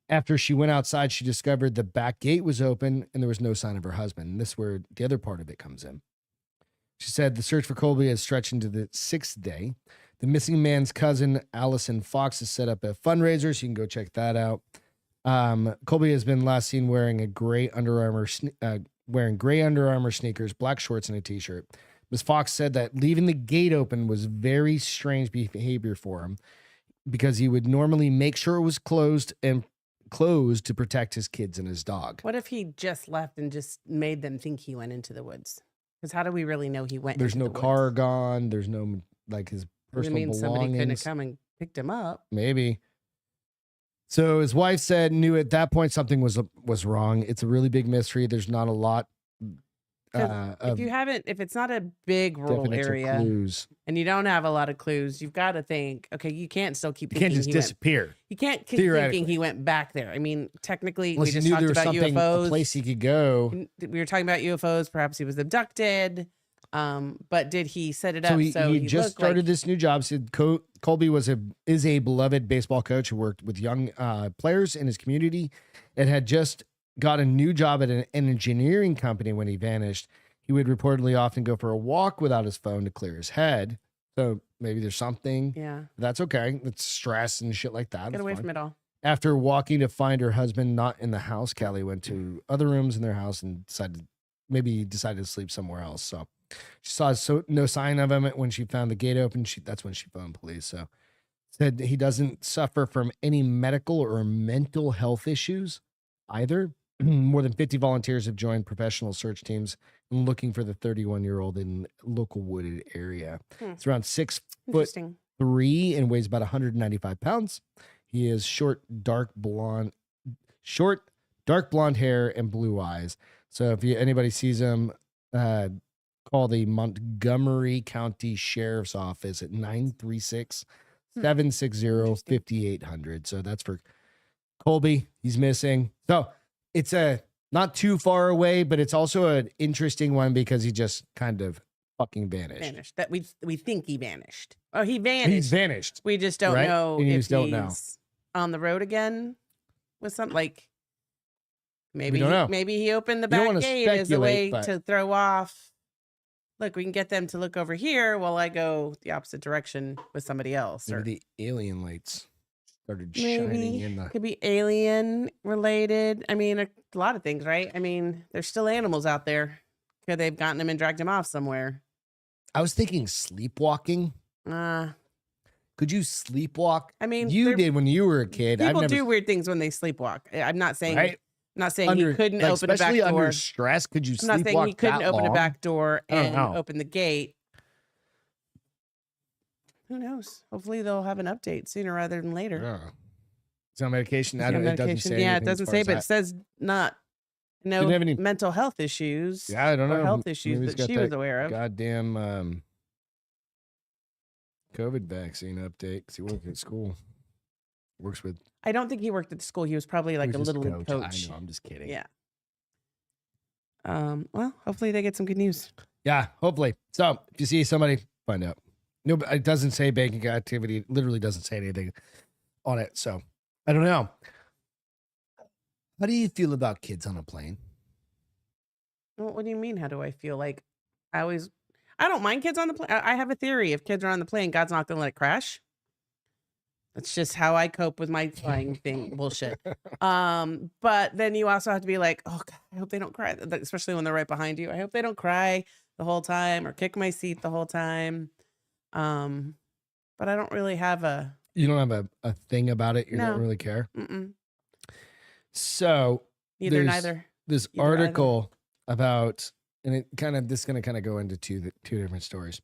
After she went outside, she discovered the back gate was open and there was no sign of her husband. And this is where the other part of it comes in. She said the search for Colby has stretched into the 6th day. The missing man's cousin, Allison Fox, has set up a fundraiser, so you can go check that out. Colby has been last seen wearing gray Under Armour sneakers, black shorts, and a t-shirt. Ms. Fox said that leaving the gate open was very strange behavior for him because he would normally make sure it was closed to protect his kids and his dog. What if he just left and just made them think he went into the woods? Because how do we really know he went? There's into no the car woods? gone. There's no his Does it personal mean somebody couldn't have belongings. come and picked him up? Maybe. So his wife knew at that point something was wrong. It's a really big mystery. There's not a lot 'Cause of if it's not a big rural definite area clues. and you don't have a lot of clues, you've got to think, okay, you can't still keep You can't thinking just he went. disappear. You can't keep thinking Theoretically. he went back there. I mean, technically, Unless we you just knew talked there was about something, a UFOs. place he could go. We were talking about UFOs. Perhaps he was abducted. But did he set it up? So he just looked started like, this new job. Said Colby is a beloved baseball coach who worked with young players in his community and had just got a new job at an engineering company when he vanished. He would reportedly often go for a walk without his phone to clear his head. So maybe there's something. Yeah, That's okay. It's stress and shit like that. get That's away fine. from it all. After walking to find her husband not in the house, Callie went to other rooms in their house and decided to sleep somewhere else. So she saw no sign of him when she found the gate open. That's when she phoned police. So said he doesn't suffer from any medical or mental health issues either. More than 50 volunteers have joined professional search teams looking for the 31-year-old in local wooded area. It's around 6'3" Interesting. and weighs about 195 pounds. He has short, dark blonde hair and blue eyes. So if anybody sees him, call the Montgomery County Sheriff's Office at 936-760-5800. So that's for Colby. He's missing. So it's not too far away, but it's also an interesting one because he just kind of fucking vanished. That we think he vanished. Oh, he vanished. He's vanished. We just don't Right? know And you if just don't know. he's on the road again with something like maybe don't know. maybe he opened the You don't back wanna gate as a speculate, way but- to throw off. Look, we can get them to look over here while I go the opposite direction with somebody else. Or Maybe the alien lights started shining maybe in the. could be alien related. I mean, a lot of things, right? I mean, there's still animals out there. Could they've gotten him and dragged him off somewhere? I was thinking sleepwalking. Could you sleepwalk? I mean, You they're- did when you were a kid. People do weird things when they sleepwalk. I'm not saying Right? I'm not saying he couldn't like, open a back especially door. under stress. Could you I'm not saying sleepwalk he couldn't that open a long? back door I don't and know. open the gate. Who knows? Hopefully they'll have an update sooner rather than later. Yeah. Is on medication? Is I he on don't, it doesn't medication? say. Yeah, it anything as doesn't far say, as but it that. says no Didn't have any- mental health issues. Yeah, I don't or know. health Maybe issues he's that got she was aware of. Goddamn COVID vaccine update because he works at school. Works with I don't think he worked at the school. He was probably like he a was just little league coach. I know. I'm just kidding. Yeah. Well, hopefully they get some good news. Yeah, hopefully. So if you see somebody, find out. No, but it doesn't say banking activity. It literally doesn't say anything on it. So I don't know. How do you feel about kids on a plane? Well, what do you mean? How do I feel? Like I don't mind kids on the plane. I have a theory. If kids are on the plane, God's not going to let it crash. That's just how I cope with my flying thing bullshit. But then you also have to be like, oh God, I hope they don't cry, especially when they're right behind you. I hope they don't cry the whole time or kick my seat the whole time. But I don't really have a You don't have a thing about it. You No. don't really care. mm-mm. So Neither, there's neither. this Either, either. article about, and this is going to kind of go into two different stories.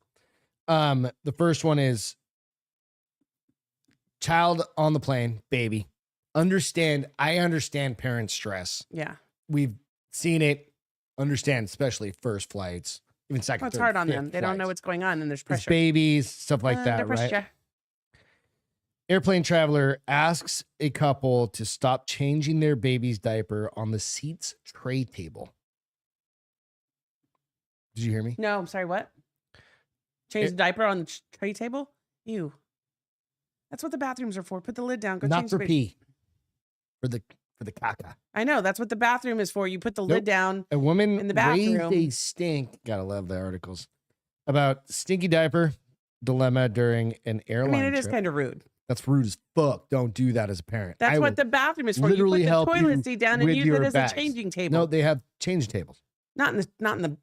The first one is child on the plane, baby. I understand parent stress. Yeah. We've seen it. Understand, especially first flights, even second. Well, it's third, hard on fifth them. They don't know flights. what's going on, and there's There's pressure. babies, stuff like Under that, right? pressure. Airplane traveler asks a couple to stop changing their baby's diaper on the seat's tray table. Did you hear me? No, I'm sorry. What? Change the diaper on the tray table? Ew. That's what the bathrooms are for. Put the lid down. Go Not change for the pee. For the caca. I know. That's what the bathroom is for. You put the Nope. lid down. A woman In the raised bathroom. a stink. Gotta love the articles about stinky diaper dilemma during an I airline mean, it is trip. kind of rude. That's rude as fuck. Don't do that as a parent. That's I what will the bathroom is for. literally You put help the you toilet seat down and with use your it as bags. a changing table. No, they have change tables. Not in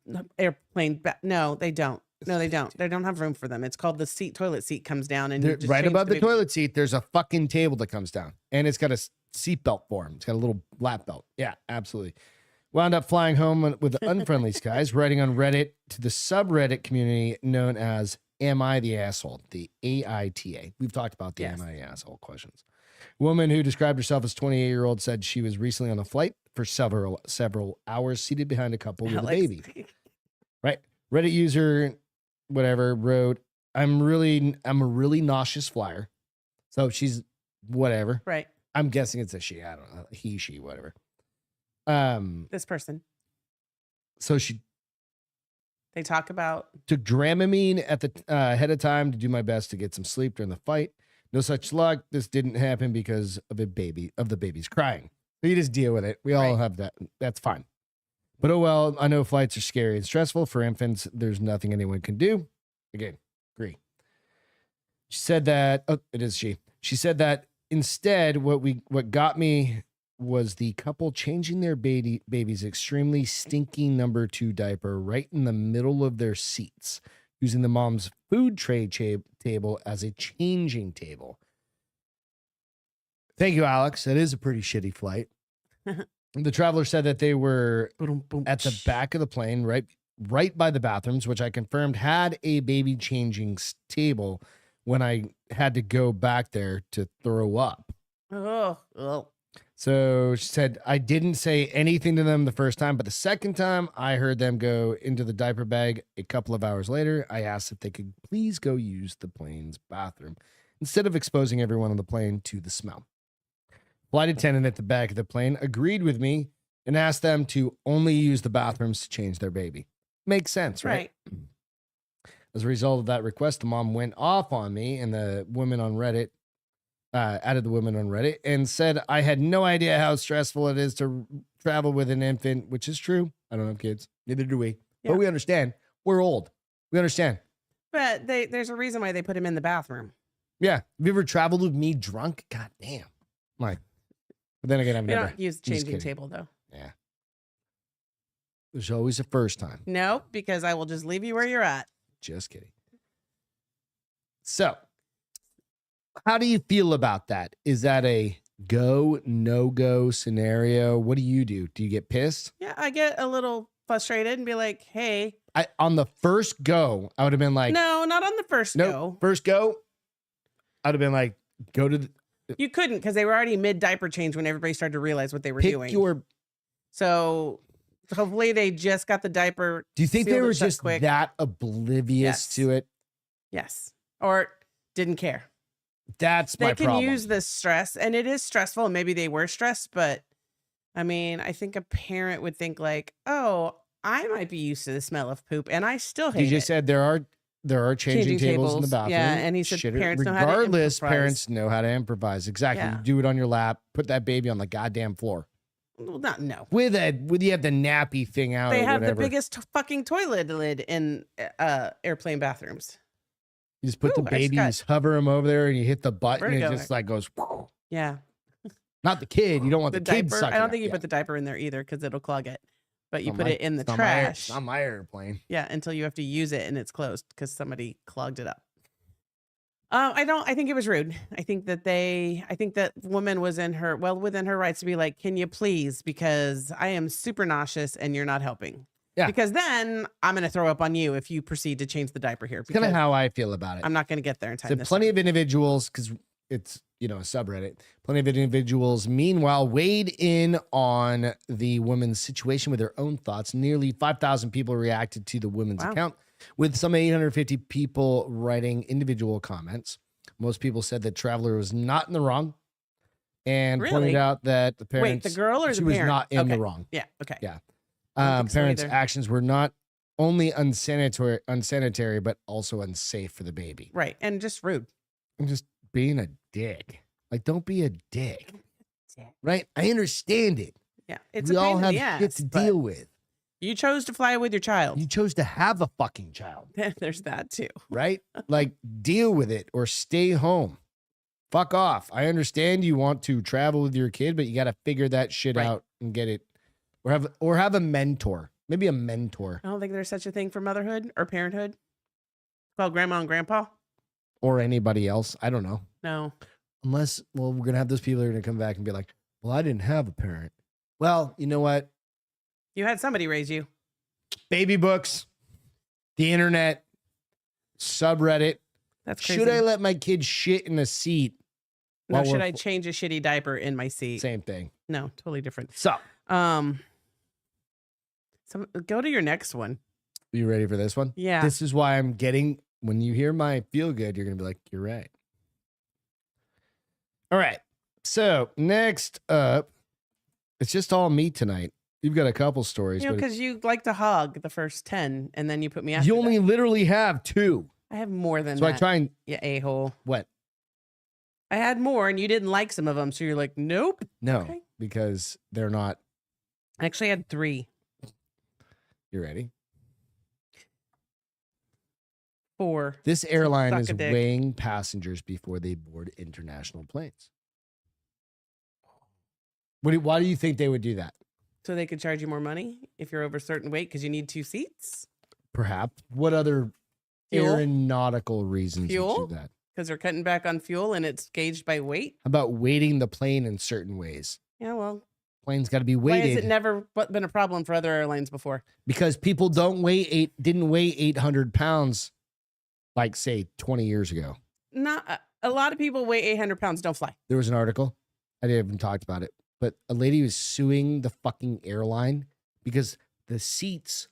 the airplane. No, they don't. No, they don't. They don't have room for them. It's called the seat. Toilet seat comes down and you They're just right change above the baby- toilet seat. There's a fucking table that comes down, and it's got a seat belt for him. It's got a little lap belt. Yeah, absolutely. Wound up flying home with unfriendly skies, writing on Reddit to the subreddit community known as "Am I the Asshole?" The AITA. We've talked about the Yes. "Am I the Asshole?" questions. Woman who described herself as 28-year-old said she was recently on a flight for several hours, seated behind a couple with a Alex. baby. Right. Reddit user, whatever, wrote, I'm a really nauseous flyer. So she's whatever. Right. I'm guessing it's a she. I don't know. He, she, whatever. This person. So she They talk about took Dramamine at the ahead of time to do my best to get some sleep during the fight. No such luck. This didn't happen because of the baby's crying. So you just deal with it. We all Right. have that. That's fine. But oh well, I know flights are scary and stressful for infants. There's nothing anyone can do. Again, agree. She said that, oh, it is she. She said that instead, what got me was the couple changing their baby's extremely stinky number 2 diaper right in the middle of their seats, using the mom's food tray table as a changing table. Thank you, Alex. That is a pretty shitty flight. The traveler said that they were at the back of the plane, right by the bathrooms, which I confirmed had a baby changing table when I had to go back there to throw up. Oh. So she said, I didn't say anything to them the first time, but the second time I heard them go into the diaper bag a couple of hours later, I asked if they could please go use the plane's bathroom instead of exposing everyone on the plane to the smell. Flight attendant at the back of the plane agreed with me and asked them to only use the bathrooms to change their baby. Makes sense, right? As a result of that request, the mom went off on me and the women on Reddit, added the women on Reddit and said, I had no idea how stressful it is to travel with an infant, which is true. I don't have kids. Neither do we. Yeah. But we understand. We're old. We understand. But there's a reason why they put him in the bathroom. Yeah. Have you ever traveled with me drunk? God damn. Like, but then again, I've We never. don't use I'm just changing kidding. table though. Yeah. There's always a first time. No, because I will just leave you where you're at. Just kidding. So, how do you feel about that? Is that a go, no go scenario? What do you do? Do you get pissed? Yeah, I get a little frustrated and be like, hey. On the first go, I would have been like, No, not on the first nope. go. First go, I would have been like, go to the, You couldn't because they were already mid diaper change when everybody started to realize what they were pick doing. your. So hopefully they just got the diaper. Do you think they sealed it were shut just quick. that oblivious Yes. to it? Yes. Or didn't care. That's They my can problem. use this stress, and it is stressful. And maybe they were stressed, but I mean, I think a parent would think like, "Oh, I might be used to the smell of poop, and I still hate DJ it." said there are changing tables in the bathroom. Yeah, and he said parents know how to regardless, improvise. parents know how to improvise. Exactly. Yeah. You do it on your lap. Put that baby on the goddamn floor. Well, not no. With you have the nappy thing out. They or have whatever. the biggest fucking toilet lid in airplane bathrooms. You just put Ooh, the I just baby, got you just hover him over there, and you hit the button. And it vertigo. just like goes. Whoa. Yeah, Not the kid. You don't want the the, kid diaper. sucking. I don't it. think you Yeah. put the diaper in there either because it'll clog it. But you Not put my- it in the it's not trash. Not my airplane. Yeah, until you have to use it and it's closed because somebody clogged it up. I think it was rude. I think that woman was within her rights to be like, can you please? Because I am super nauseous and you're not helping. Yeah. Because then I'm going to throw up on you if you proceed to change the diaper here. It's kind of how I feel about it. I'm not going to get there in time. So plenty of individuals, because it's, a subreddit, plenty of individuals, meanwhile, weighed in on the woman's situation with their own thoughts. Nearly 5,000 people reacted to the woman's account, with some 850 people writing individual comments. Most people said that Traveler was not in the wrong and pointed out that the parents... Wait, the girl or the parent? She was not in the wrong. Yeah, okay. Yeah. So Parents' either. actions were not only unsanitary, but also unsafe for the baby. Right, and just rude. And just being a dick. Like, don't be a dick. Right? I understand it. Yeah, it's We a pain all in have the ass, shit to but deal with. You chose to fly with your child. You chose to have a fucking child. There's that too. Right? Like, deal with it or stay home. Fuck off. I understand you want to travel with your kid, but you got to figure that shit out and get it. Or have a mentor. Maybe a mentor. I don't think there's such a thing for motherhood or parenthood. It's called grandma and grandpa. Or anybody else. I don't know. No. Unless, we're going to have those people that are going to come back and be like, well, I didn't have a parent. Well, you know what? You had somebody raise you. Baby books, the internet, subreddit. That's crazy. Should I let my kid shit in a seat? No, should I change a shitty diaper in my seat? Same thing. No, totally different. So go to your next one. you ready for this one? Yeah. This is why I'm getting, when you hear my feel good, you're going to be like, you're right. All right. So next up, it's just all me tonight. You've got a couple stories. Because you like to hog the first 10 and then you put me after You only that. literally have 2. I have more than So that. I try and... You a-hole. What? I had more and you didn't like some of them. So you're like, nope. No, Okay. because they're not... I actually had 3. You ready? 4. This airline Suck is a dick. weighing passengers before they board international planes. Why do you think they would do that? So they could charge you more money if you're over a certain weight because you need 2 seats? Perhaps. What other Fuel? aeronautical reasons Fuel? would do that? Because they're cutting back on fuel and it's gauged by weight? How about weighting the plane in certain ways? Yeah, well, Plane's got to be why has weighted it never been a problem for other airlines before? because people didn't weigh 800 pounds like, say, 20 years ago. Not a lot of people weigh 800 pounds, don't fly. There was an article. I didn't even talk about it, but a lady was suing the fucking airline because the seats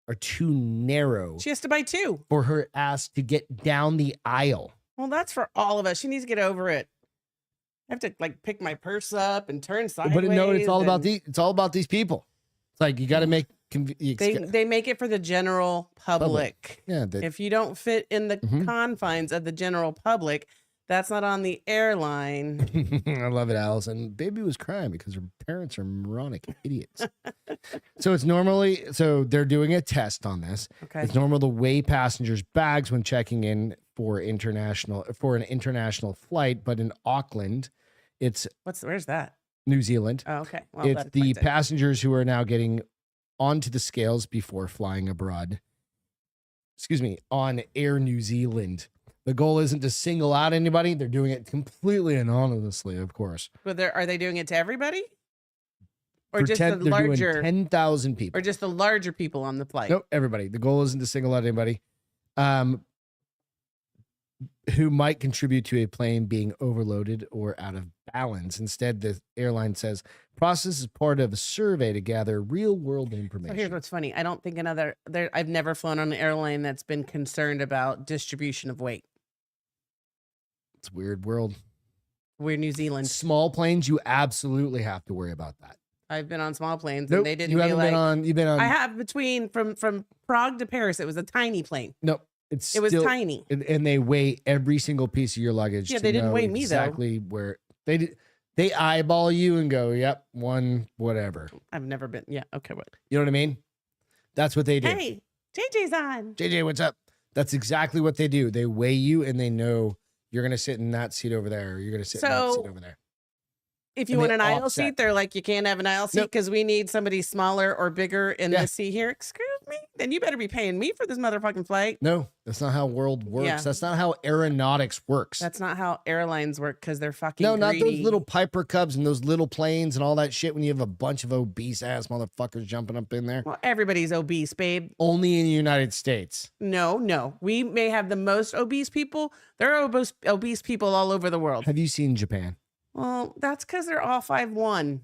are too narrow She has to buy 2. for her ass to get down the aisle. Well, that's for all of us. She needs to get over it. I have to pick my purse up and turn sideways. But no, it's all about these people. It's like you got to make They make it for the general public. Yeah, If you don't fit in the confines of the general public, that's not on the airline. I love it, Allison. Baby was crying because her parents are moronic idiots. So they're doing a test on this. Okay. It's normal to weigh passengers' bags when checking in for an international flight, but in Auckland, it's Where's that? New Zealand. Oh, okay. Well, It's that the explains it. passengers who are now getting onto the scales before flying abroad. On Air New Zealand. The goal isn't to single out anybody. They're doing it completely anonymously, of course. But are they doing it to everybody? Or For just 10 the they're doing larger 10,000 people. or just the larger people on the flight? Nope, everybody. The goal isn't to single out anybody who might contribute to a plane being overloaded or out of balance. Instead, the airline says process is part of a survey to gather real world So information. here's what's funny. I don't think I've never flown on an airline that's been concerned about distribution of weight. It's a weird world. We're New Zealand. Small planes, you absolutely have to worry about that. I've been on small planes Nope, and they didn't you be haven't like been on. You've been on. I have from Prague to Paris. It was a tiny plane. Nope, It was still, tiny. and they weigh every single piece of your luggage. Yeah, to they didn't know weigh me, though. exactly where they did. They eyeball you and go, "Yep, one, whatever." I've never been. Yeah. Okay. What? You know what I mean? That's what they do. Hey, JJ's on. JJ, what's up? That's exactly what they do. They weigh you and they know you're going to sit in that seat over there. Or you're going to sit in that seat over there. If you And want they an aisle offset. seat, they're like, you can't have an aisle seat Nope. because we need somebody smaller or bigger in Yeah. this seat here. Excuse with me? Then you better be paying me for this motherfucking flight. No, that's not how world works. Yeah. That's not how aeronautics works. That's not how airlines work because they're fucking no, not those greedy. little Piper Cubs and those little planes and all that shit when you have a bunch of obese ass motherfuckers jumping up in there. Well, everybody's obese, babe. Only in the United States. No. We may have the most obese people. There are obese people all over the world. Have you seen Japan? Well, that's because they're all 5'1".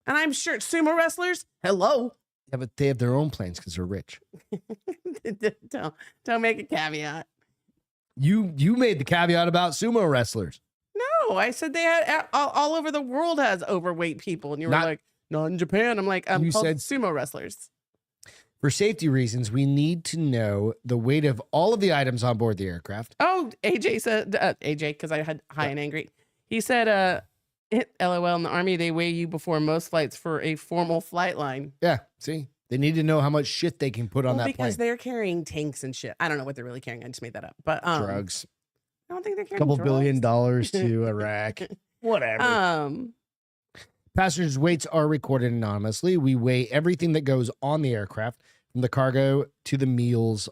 And I'm sure sumo wrestlers, hello. Yeah, but they have their own planes because they're rich. don't make a caveat. You made the caveat about sumo wrestlers. No, I said they had all over the world has overweight people. And you were like, not in Japan. I'm like, You called said sumo wrestlers. For safety reasons, we need to know the weight of all of the items on board the aircraft. Oh, AJ said, AJ, because I had high and angry. He said, LOL, in the Army, they weigh you before most flights for a formal flight line. Yeah, see? They need to know how much shit they can put on that plane. Because they're carrying tanks and shit. I don't know what they're really carrying. I just made that up. But drugs. I don't think they're carrying Couple drugs. $1 billion to Iraq. Whatever. Passengers' weights are recorded anonymously. We weigh everything that goes on the aircraft, from the cargo to the meals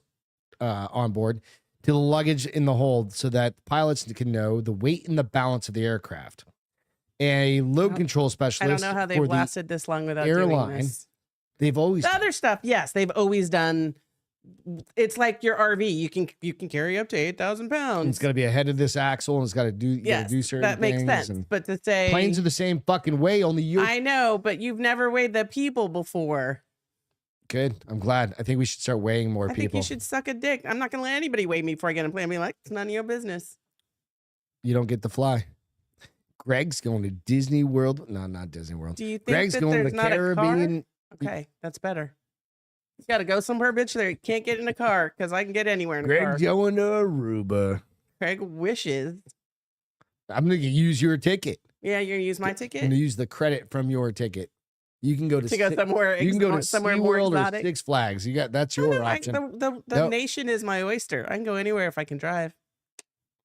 on board to the luggage in the hold, so that pilots can know the weight and the balance of the aircraft. A load control specialist. I don't know how they've lasted this long without airline, doing this. They've always the other stuff. Yes, they've always done. It's like your RV. You can carry up to 8,000 pounds. It's got to be ahead of this axle, and it's got to do do certain that makes things. sense. And but to say planes are the same fucking way. Only you. I know, but you've never weighed the people before. Good. I'm glad. I think we should start weighing more I people. think you should suck a dick. I'm not gonna let anybody weigh me before I get on a plane. I'll be like, it's none of your business. You don't get to fly. Greg's going to Disney World. No, not Disney World. Do you think Greg's that going to there's the not Caribbean. a car? Okay, that's better. You got to go somewhere, bitch. There, you can't get in a car because I can get anywhere in a car. Greg's going to Aruba. Craig wishes. I'm going to use your ticket. Yeah, you're gonna use my I'm ticket going to use the credit from your ticket. You can go to go somewhere. You can go to somewhere more SeaWorld or exotic. Six Flags. You got that's your option. The Nope. nation is my oyster. I can go anywhere if I can drive.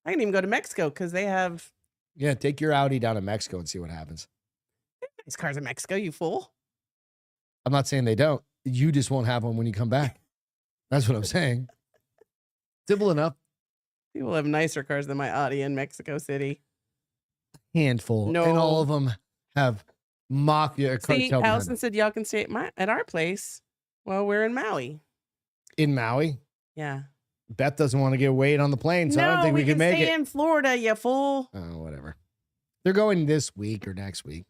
I can even go to Mexico because they have Yeah, take your Audi down to Mexico and see what happens. nice cars in Mexico. You fool. I'm not saying they don't. You just won't have one when you come back. That's what I'm saying. Simple enough. People have nicer cars than my Audi in Mexico City. Handful. No. And all of them have mafia or See, cartel behind Allison them. said y'all can stay at our place while we're in Maui. In Maui. Yeah. Beth doesn't want to get weighed on the plane, so I don't think we can make stay it. in Florida, you fool. Oh, whatever. They're going this week or next week.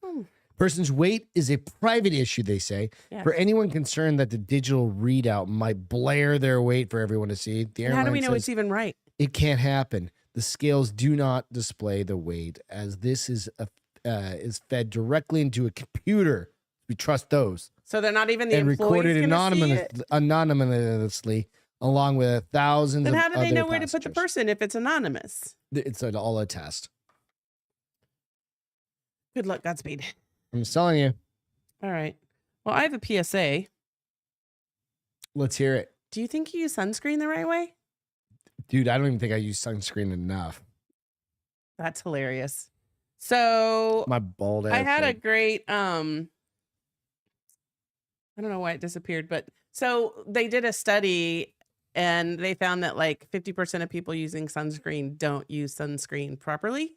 Hmm. Person's weight is a private issue, they say. Yes. For anyone concerned that the digital readout might blare their weight for everyone to see, the And how do airline we know says it's even right? it can't happen. The scales do not display the weight, as this is fed directly into a computer. We trust those. So they're not even the And employees recorded gonna see it? anonymously, along with thousands Then of how do they other know where to put the passengers. person if it's anonymous? It's all a test. Good luck, Godspeed. I'm just telling you. All right. Well, I have a PSA. Let's hear it. Do you think you use sunscreen the right way? Dude, I don't even think I use sunscreen enough. That's hilarious. So My bald ass. I had a head. great I don't know why it disappeared, but so they did a study and they found that like 50% of people using sunscreen don't use sunscreen properly.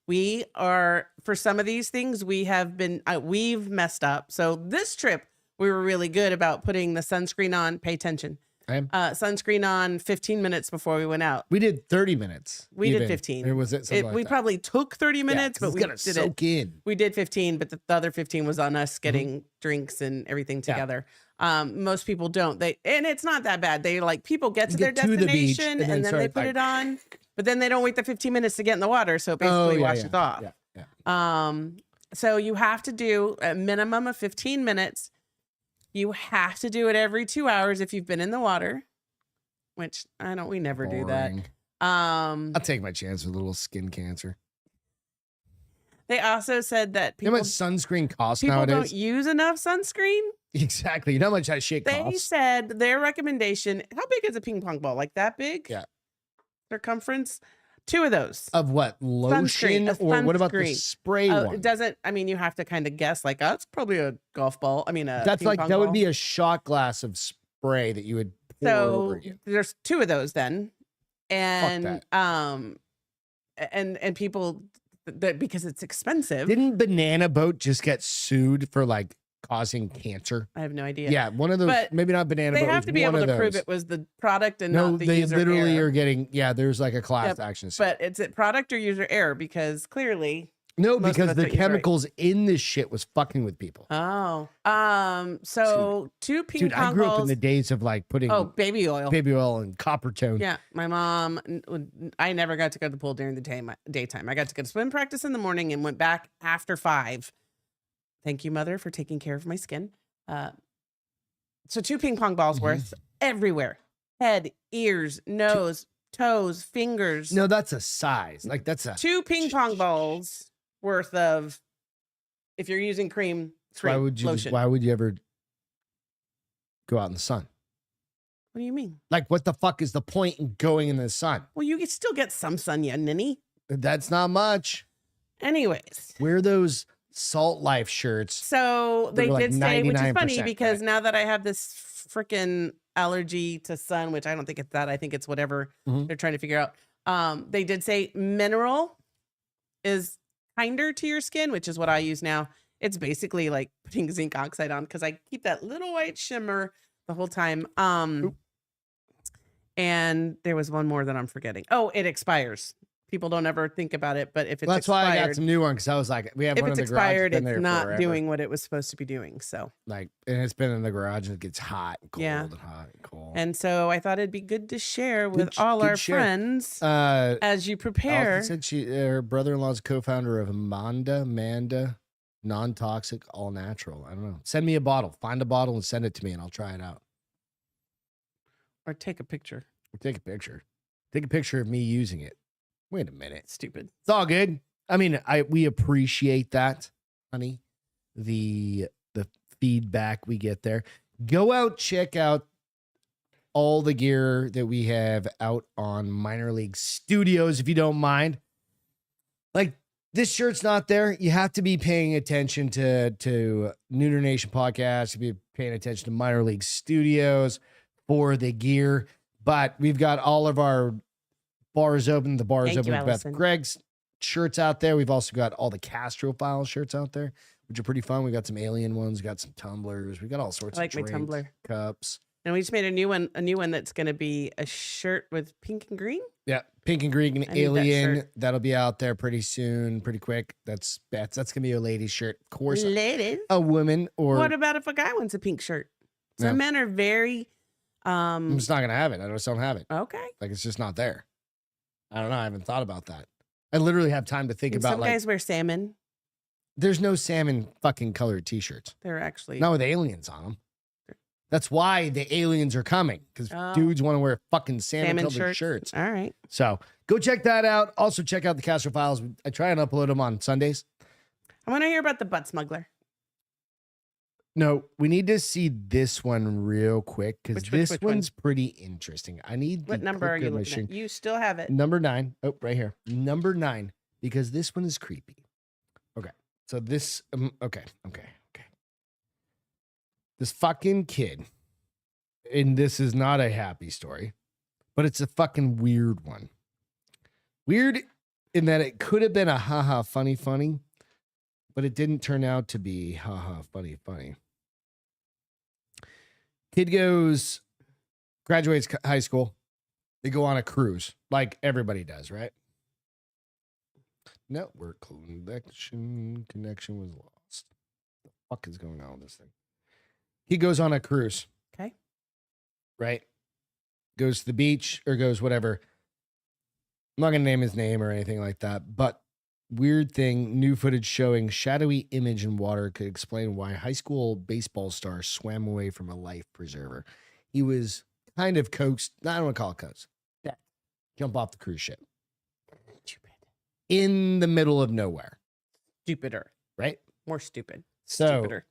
We are, for some of these things, we've messed up. So this trip, we were really good about putting the sunscreen on. Pay attention. Sunscreen on 15 minutes before we went out. We did 30 minutes. We did even. 15. Or was it something like We that? probably took 30 minutes, but we gotta did soak in. We did 15, but the other 15 was on us getting drinks and everything together. Most people don't. And it's not that bad. They people get to their Get to the beach destination and and then then they start, put like- it on, but then they don't wait the 15 minutes to get in the water, so it basically washes off. Yeah. So you have to do a minimum of 15 minutes. You have to do it every 2 hours if you've been in the water, which we never do that. Boring. I'll take my chance with a little skin cancer. They also said that You know people, how much sunscreen costs people don't nowadays? use enough sunscreen. Exactly. You know how much that shit They costs? said their recommendation, how big is a ping pong ball? Like that big? Yeah. Circumference? 2 of those. Of what? Lotion? A Or what about the sunscreen. spray It one? doesn't, I mean, you have to kind of guess like, oh, it's probably a golf ball. I mean, That's ping like, pong that would ball. be a shot glass of spray that you would pour over So you. there's 2 of those then. And that. and people that because it's expensive. Didn't Banana Boat just get sued for like causing cancer? I have no idea. Yeah, one of those, But maybe not Banana They Boat. have to be able to prove it was the product and No, not the they user literally error. are getting, there's like a class Yep, action suit. But it's a product or user error because clearly. No, most of because us the don't use it right. chemicals in this shit was fucking with people. Oh. So 2 ping Dude, I pong grew up in balls. the days of like putting Baby oil. baby oil and copper tone. Yeah, my mom. I never got to go to the pool during the daytime. I got to go to swim practice in the morning and went back after 5. Thank you, mother, for taking care of my skin. So 2 ping pong balls worth everywhere: head, ears, nose, toes, fingers. No, that's a size. Like that's a 2 ping pong balls worth of. If you're using cream, why would you lotion. why would you ever go out in the sun? What do you mean? Like what the fuck is the point in going in the sun? Well, you can still get some sun, you ninny. That's not much. Anyways. Wear those Salt Life shirts. So they They're like did say, which is funny 99%, because right? now that I have this freaking allergy to sun, which I don't think it's that, I think it's whatever they're trying to figure out. They did say mineral is kinder to your skin, which is what I use now. It's basically like putting zinc oxide on because I keep that little white shimmer the whole time. And there was one more that I'm forgetting. Oh, it expires. People don't ever think about it, but if it's That's expired, why I got some new ones because I was like, we have if one it's in the garage. expired, been there it's not forever. doing what it was supposed to be doing. So Like, and it's been in the garage and it gets hot and cold and hot and cold. And so I thought it'd be good to share with all good our share. friends as you Alpha prepare. said her brother-in-law is a co-founder of Manda, non-toxic, all natural. I don't know. Send me a bottle. Find a bottle and send it to me, and I'll try it out. Or take a picture. Or take a picture. Take a picture of me using it. Wait a minute. Stupid. It's all good. I mean, we appreciate that, honey. The feedback we get there. Go out, check out all the gear that we have out on Minor League Studios, if you don't mind. Like, this shirt's not there. You have to be paying attention to Neuter Nation podcast. You be paying attention to Minor League Studios for the gear. But we've got all of our bars open. The bars Thank open you, with Beth Allison. Greg's shirts out there. We've also got all the Castro File shirts out there, which are pretty fun. We got some alien ones. We got some tumblers. We got all sorts I like of my drinks, tumbler. cups. And we just made a new one that's going to be a shirt with pink and green. Yeah, pink and green I need that alien. shirt. That'll be out there pretty soon, pretty quick. That's Beth's. That's gonna be a lady shirt, of course. Ladies. A woman or What about if a guy wants a pink shirt? Some No. men are very I'm just not gonna have it. I just don't have it. okay. Like it's just not there. I don't know. I haven't thought about that. I literally have time to think And about some like guys wear salmon. there's no salmon fucking colored t-shirts. They're actually Not with aliens on them. That's why the aliens are coming because Oh. dudes want to wear fucking salmon salmon colored shirts. shirts. All right. So go check that out. Also check out the Castro Files. I try and upload them on Sundays. I want to hear about the butt smuggler. No, we need to see this one real quick because Which this one? one's pretty interesting. I need What the number are clicker you looking machine. at? You still have it. Number 9. Oh, right here. Number 9, because this one is creepy. Okay. So this, okay. This fucking kid, and this is not a happy story, but it's a fucking weird one. Weird in that it could have been a haha funny, but it didn't turn out to be haha funny. Kid graduates high school. They go on a cruise like everybody does, right? Network connection was lost. The fuck is going on with this thing? He goes on a cruise. Okay. Right? Goes to the beach or goes whatever. I'm not going to name his name or anything like that, but weird thing, new footage showing shadowy image in water could explain why high school baseball star swam away from a life preserver. He was kind of coaxed. I don't want to call it coaxed. Yeah. Jump off the cruise ship. Stupid. In the middle of nowhere. Stupider. Right? More stupid. So Stupider.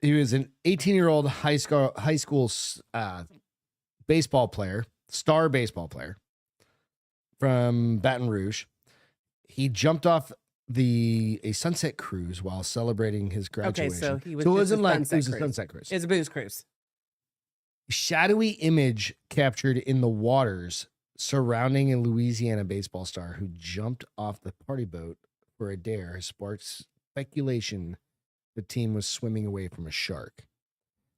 he was an 18-year-old high school baseball player, star baseball player, from Baton Rouge. He jumped off a sunset cruise while celebrating his graduation. Okay, so he was it just wasn't a like sunset it was a cruise. sunset cruise. It's a booze cruise. Shadowy image captured in the waters surrounding a Louisiana baseball star who jumped off the party boat for a dare has sparked speculation the team was swimming away from a shark.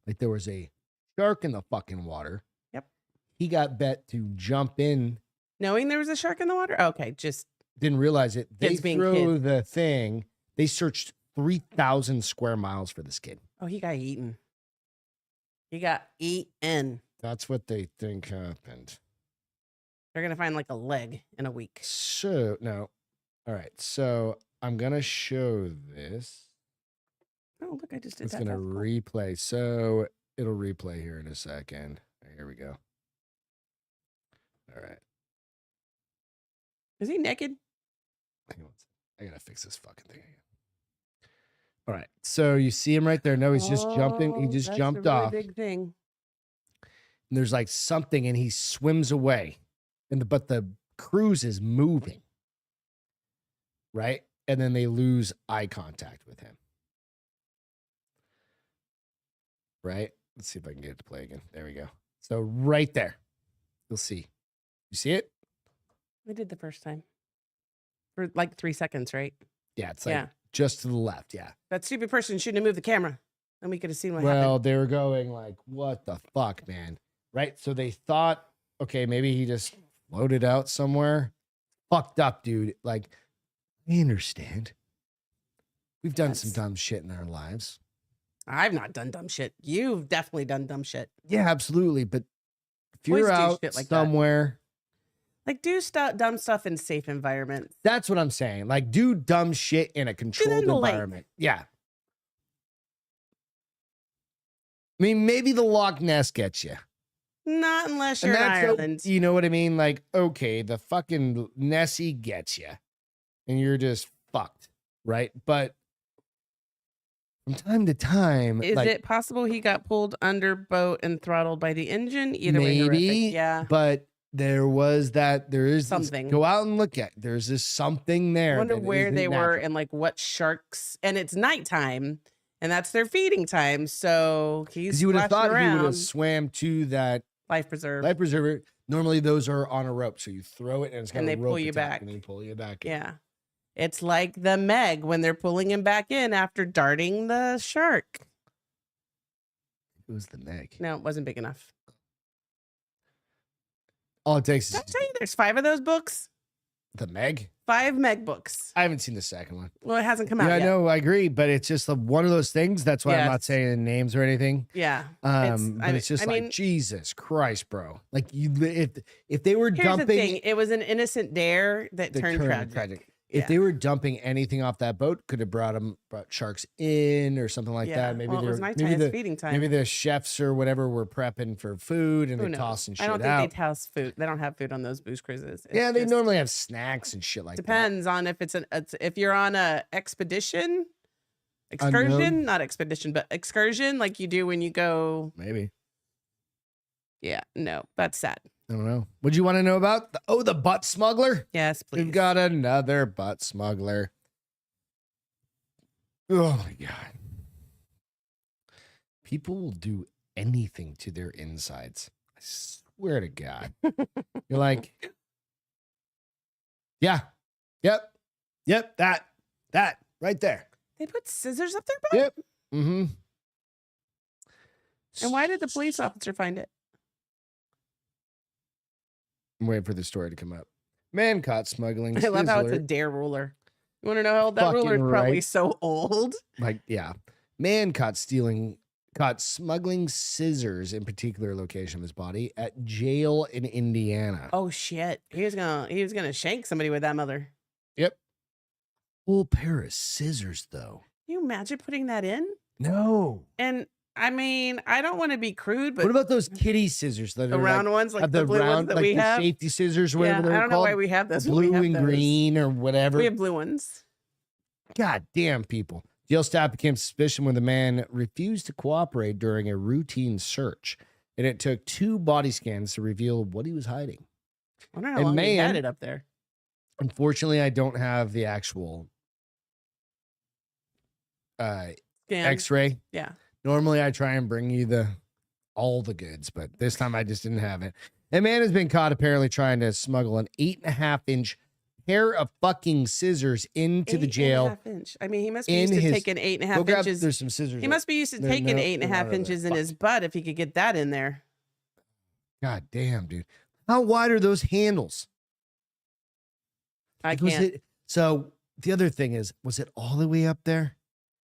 Like there was a shark in the fucking water. Yep. He got Bet to jump in. Knowing there was a shark in the water? Okay, just Didn't realize it. They Kids being throw kids. the thing. They searched 3,000 square miles for this kid. oh, he got eaten. He got eaten. That's what they think happened. They're gonna find like a leg in a week. So, no. All right. So I'm going to show this. Oh, look, I just did It's that. going to That's cool. replay. So it'll replay here in a second. Here we go. All right. Is he naked? Hang on. I got to fix this fucking thing again. All right. So you see him right there. No, he's just jumping. He Oh, just that's jumped a really off. Big thing. And there's like something and he swims away. But the cruise is moving. Right? And then they lose eye contact with him. Right? Let's see if I can get it to play again. There we go. So right there. You'll see. You see it? We did the first time. For like 3 seconds, right? Yeah, it's like Yeah. just to the left. Yeah. That stupid person shouldn't have moved the camera. Then we could have seen what Well, happened. they were going like, what the fuck, man? Right? So they thought, okay, maybe he just floated out somewhere. Fucked up, dude. Like, I understand. We've done some That's- dumb shit in our lives. I've not done dumb shit. You've definitely done dumb shit. Yeah, absolutely. But if Boys you're do out shit like that. somewhere, Like do dumb stuff in safe environments. that's what I'm saying. Like, do dumb shit in a controlled the lake. environment. Yeah. I mean, maybe the Loch Ness gets you. Not unless you're in that's Ireland. you know what I mean? Like, okay, the fucking Nessie gets you, and you're just fucked, right? But from time to time, Is like, it possible he got pulled under boat and throttled by the engine? Either way, horrific. maybe, Yeah. But there is Something. Go out and look at. There's this something there. I wonder that where isn't they were natural. and like what sharks. And it's nighttime, and that's their feeding time. So he's Because you would have splashing thought he would around. have swam to that Life preserve. life preserver. Normally, those are on a rope, so you throw it and it's got And a they rope pull you attached, back. and they pull you back. in. Yeah. It's like the Meg when they're pulling him back in after darting the shark. It was the Meg. No, it wasn't big enough. All it takes Did I is tell you there's 5 of those books? the Meg. 5 Meg books. I haven't seen the second one. Well, it hasn't come out Yeah, yet. no, I agree, but it's just one of those things. That's why I'm not Yes. saying names or anything. Yeah. But it's just I like mean- Jesus Christ, bro. Like if they were Here's dumping, the thing. It was an innocent dare that the turned current tragic. If Yeah. they were dumping anything off that boat, could have brought sharks in or something like Yeah. that. Maybe well, it was they're- nighttime. maybe It's the feeding time. maybe the chefs or whatever were prepping for food and Who they're knows? tossing shit I don't think out. they toss food. They don't have food on those booze cruises. It's Yeah, they just- normally have snacks and shit like that. depends on if if you're on a excursion, Unknown? not expedition, but excursion, like you do when you go. Maybe. Yeah, no, that's sad. I don't know. What do you want to know about? The butt smuggler? Yes, please. We've got another butt smuggler. Oh my God. People will do anything to their insides. I swear to God. You're like, yeah, yep, that right there. They put scissors up their butt. Yep. Mm-hmm. And why did the police officer find it? I'm waiting for the story to come up. Man caught smuggling. I love how it's a Sizzler. dare ruler. You want to know how old that ruler is? Fucking Probably right. so old. Like, yeah. Man caught smuggling scissors in particular location of his body at jail in Indiana. Oh shit! He was gonna shank somebody with that mother. Yep. Full pair of scissors, though. Can you imagine putting that in? No. And I mean, I don't want to be crude, but What about those kitty scissors that the are round like, ones, like have the blue ones that like we the have. safety scissors, or Yeah, whatever they're I don't know called? why we have those. but we Blue have and those. green or whatever. We have blue ones. God damn people. Jail staff became suspicious when the man refused to cooperate during a routine search, and it took 2 body scans to reveal what he was hiding. I don't know how And long we had man- it up there. Unfortunately, I don't have the actual Scan. X-ray. Yeah. Normally, I try and bring you all the goods, but this time I just didn't have it. A man has been caught apparently trying to smuggle an 8.5-inch pair of fucking scissors into the jail. 8.5 inch. I mean, he must be in used to his- taking 8.5 Go grab, inches. there's some scissors. He must be used to There- taking no, 8.5 they're not over inches there. in his butt if he could get that in there. God damn, dude. How wide are those handles? I Like, was can't. it- so the other thing is, was it all the way up there?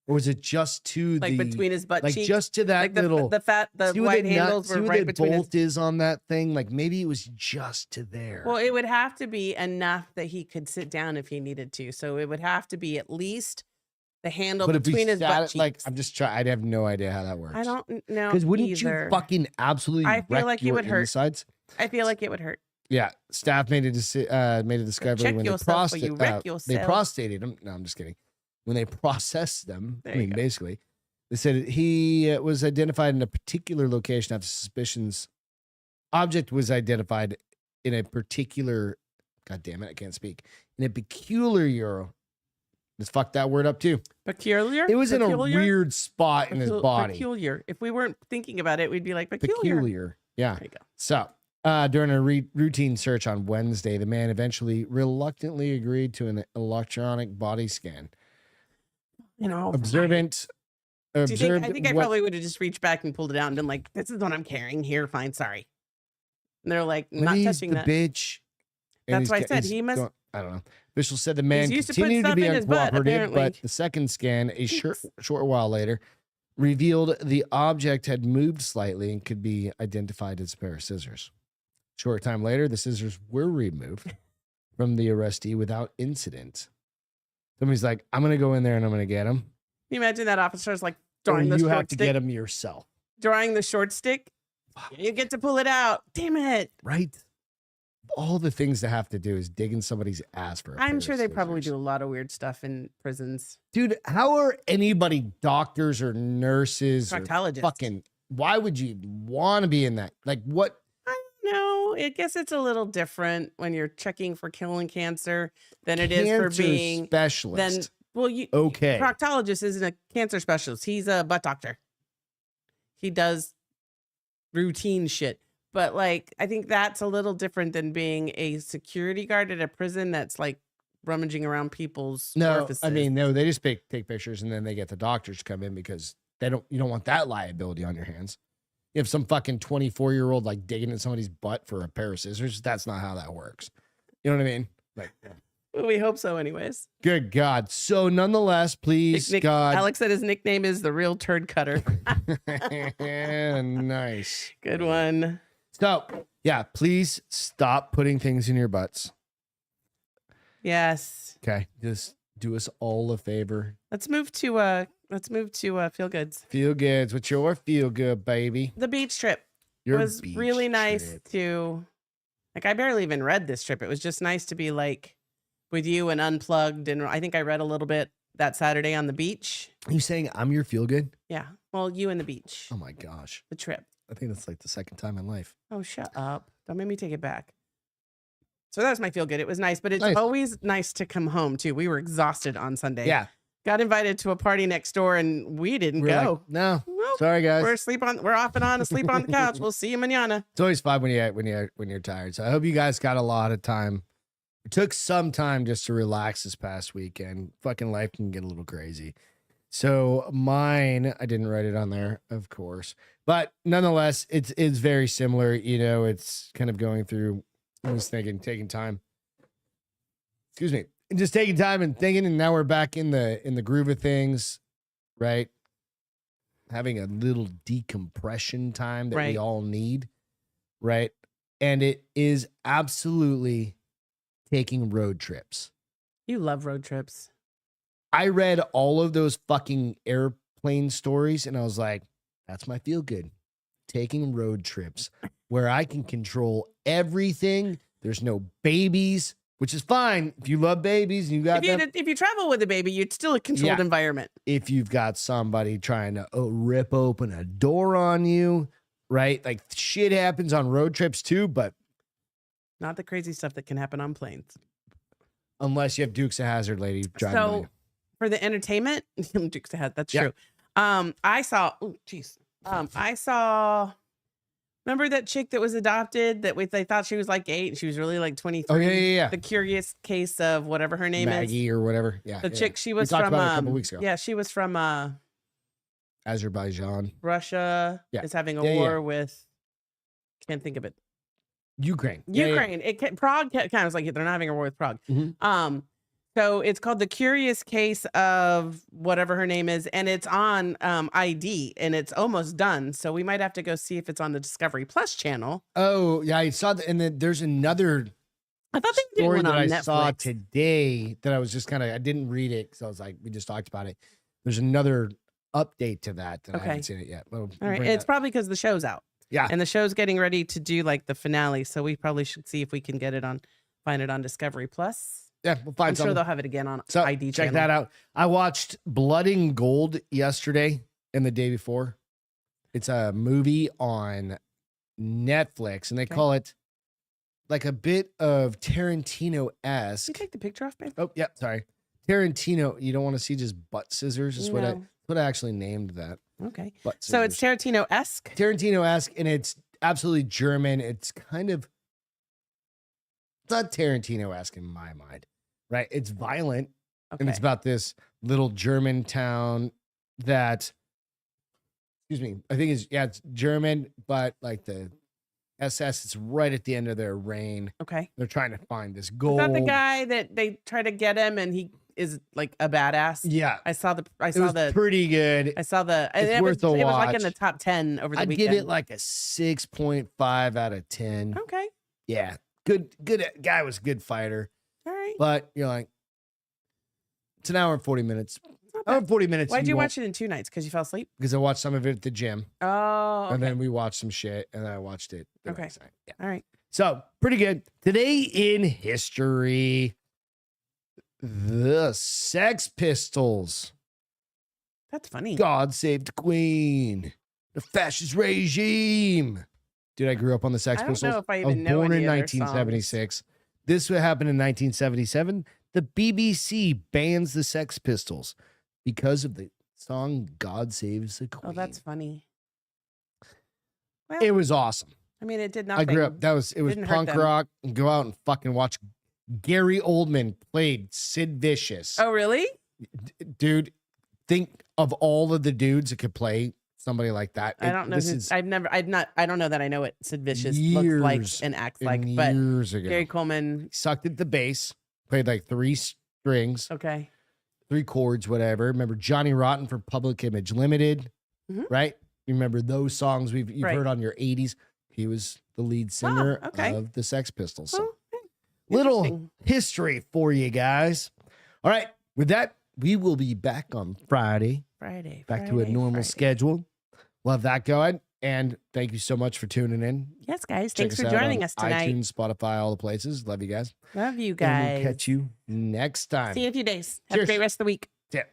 Or was it just to Like the, between his butt like cheeks. just to that Like the little, the see where white the handles see were where right the between his. bolt is on that thing? Like maybe it was just to there. Well, it would have to be enough that he could sit down if he needed to. So it would have to be at least the handle but if we between his sat butt it, cheeks. like I'm just trying, I'd have no idea how that works. I don't know. Because wouldn't either. you fucking absolutely I feel wreck like it your would hurt. insides? I feel like it would hurt. Yeah, staff made a discovery Check when they yourself or you wreck they yourself. prostated him. No, I'm just kidding. When they processed them, There I you mean, go. basically, they said he was identified in a particular location after suspicions. Object was identified in a particular. God damn it, I can't speak. In a peculiar. Let's fuck that word up too. Peculiar. It was in a Peculiar? weird spot in his body. Peculiar. If we weren't thinking about it, we'd be like peculiar. Peculiar. Yeah. There you go. So, during a routine search on Wednesday, the man eventually reluctantly agreed to an electronic body scan. You know, Observant. Do you think, Observed. I think I what- probably would have just reached back and pulled it out and been like, "This is what I'm carrying here. Fine, sorry." And they're like, when "Not he's touching the that." bitch. and That's he's why I ga- said he's he must- going- I don't know. Officials said the man used to put continued to stuff be in his butt, uncooperative, apparently. but the second scan, a short while later, revealed the object had moved slightly and could be identified as a pair of scissors. Short time later, the scissors were removed from the arrestee without incident. Somebody's like, I'm going to go in there and I'm going to get him. Can you imagine that officer's like Or drawing the you short have to stick? get him yourself. Drawing the short stick. You get to pull it out. Damn it! Right? All the things to have to do is dig in somebody's ass for a pair I'm of sure they probably scissors. do a lot of weird stuff in prisons. Dude, how are anybody, doctors or nurses or Proctologists. fucking, why would you want to be in that? Like what? No, I guess it's a little different when you're checking for killing cancer than it is for Cancer being. specialist. Then, well, you Okay. proctologist isn't a cancer specialist. He's a butt doctor. He does routine shit. But like, I think that's a little different than being a security guard at a prison that's like rummaging around people's No, orifices. I mean, no, they just take pictures and then they get the doctors to come in because you don't want that liability on your hands. You have some fucking 24-year-old like digging in somebody's butt for a pair of scissors. That's not how that works. You know what I mean? Like, Well, we hope so, anyways. good God. So nonetheless, please, God. Alex said his nickname is the real turd cutter. Nice. Good one. So, yeah, please stop putting things in your butts. Yes. Okay. Just do us all a favor. Let's move to feel goods. Feel goods. What's your feel good, baby? The beach trip. Your It was beach really nice trip. to, like, I barely even read this trip. It was just nice to be like with you and unplugged. And I think I read a little bit that Saturday on the beach. Are you saying I'm your feel good? Yeah. Well, you and the beach, Oh my gosh. the trip. I think that's like the second time in life. Oh, shut up. Don't make me take it back. So that was my feel good. It was nice, but it's Nice. always nice to come home too. We were exhausted on Sunday. Yeah. Got invited to a party next door and we didn't We're go. like, no. Nope. Sorry, guys. We're off and on asleep on the couch. We'll see you mañana. It's always fun when you're tired. So I hope you guys got a lot of time. It took some time just to relax this past weekend. Fucking life can get a little crazy. So mine, I didn't write it on there, of course, but nonetheless, it's very similar. You know, it's kind of going through. I was thinking, taking time. Excuse me, just taking time and thinking, and now we're back in the groove of things, right? Having a little decompression time that we Right. all need, right? And it is absolutely taking road trips. You love road trips. I read all of those fucking airplane stories and I was like, that's my feel good. Taking road trips where I can control everything. There's no babies, which is fine. If you love babies and you got them. If you travel with a baby, you're still a controlled Yeah. environment. If you've got somebody trying to rip open a door on you, right? Like shit happens on road trips too, but Not the crazy stuff that can happen on planes. Unless you have Dukes of Hazzard lady driving by So you. for the entertainment, Dukes of Hazzard, that's Yeah. true. I saw, I saw, remember that chick that was adopted that they thought she was like 8 and she was really like 23? Oh, yeah. The Curious Case of whatever her name is. Maggie or whatever. Yeah. The yeah. chick, she We was talked from, about it a couple weeks ago. yeah, she was from Azerbaijan. Russia. Yeah. Is having a Yeah, yeah. war with, can't think of it. Ukraine. Yeah, yeah. Ukraine. Prague kind of was like, they're not having a war with Prague. Mhm. So it's called The Curious Case of whatever her name is, and it's on ID, and it's almost done. So we might have to go see if it's on the Discovery Plus channel. Oh, yeah, I saw that. And then there's another I thought they did story one that on I Netflix. saw today that I was just kind of, I didn't read it because I was like, we just talked about it. There's another update to that I Okay. haven't seen it yet. We'll All right, bring it's that- probably because the show's out. Yeah. And the show's getting ready to do like the finale, so we probably should see if we can get it on, find it on Discovery Plus. Yeah, we'll find I'm sure something. they'll have it again on So ID check channel. that out. I watched Blood and Gold yesterday and the day before. It's a movie on Netflix, and they Okay. call it like a bit of Can Tarantino-esque. you take the picture off, babe? Oh, yeah, sorry. Tarantino, you don't want to see just butt scissors? Is what No. I actually named that. Okay. Butt So it's scissors. Tarantino-esque. Tarantino-esque, and it's absolutely German. It's kind of, it's not Tarantino-esque in my mind, right? It's violent, Okay. and it's about this little German town that, excuse me, I think it's German, but like the SS, it's right at the end of their reign. Okay. They're trying to find this Is gold. that the guy that they try to get him and he is like a badass? Yeah, I saw it was pretty good. I saw the, It's it worth was, a it was like in watch. the top 10 over the I'd weekend. give it like a 6.5 out of 10. Okay. Yeah, good guy, was a good fighter. All right. But you're like, it's an hour and 40 minutes. It's not Hour bad. and 40 minutes. Why'd you won't- watch it in 2 nights? Because you fell asleep? Because I watched some of it at the gym, Oh, okay. and then we watched some shit, and then I watched it the Okay. next night. Yeah. All right. So pretty good. Today in history, the Sex Pistols. That's funny. God save the Queen. The fascist regime. Dude, I grew up on the Sex I don't Pistols. know if I was even know born any in of their 1976. This would happen in 1977. The BBC bans the Sex Pistols because of the song "God Saves the Queen." Oh, that's funny. Well, It was awesome. I mean, it did I nothing. grew up. It was Didn't hurt punk them. rock. And go out and fucking watch. Gary Oldman played Sid Vicious. Oh, really? Dude, think of all of the dudes that could play somebody like that. I don't know. This Who, is I don't know that I know what Sid Vicious looks like years and acts like, but years ago. Gary Coleman. Sucked at the bass, played like 3 strings, Okay. 3 chords, whatever. Remember Johnny Rotten for Public Image Limited, Mhm. right? You remember those songs you've Right. heard on your 80s? He was the lead singer okay. of the Sex Pistols. So, Well, little interesting. history for you guys. All right, with that, we will be back on Friday, Friday. back to a normal Friday. schedule. We'll have that going. And thank you so much for tuning in. Yes, guys. Check Thanks for out joining on us tonight. iTunes, Spotify, all the places. Love you guys. Love you And guys. we'll catch you next time. See you in a few days. Have Cheers. a great rest of the week. Yeah.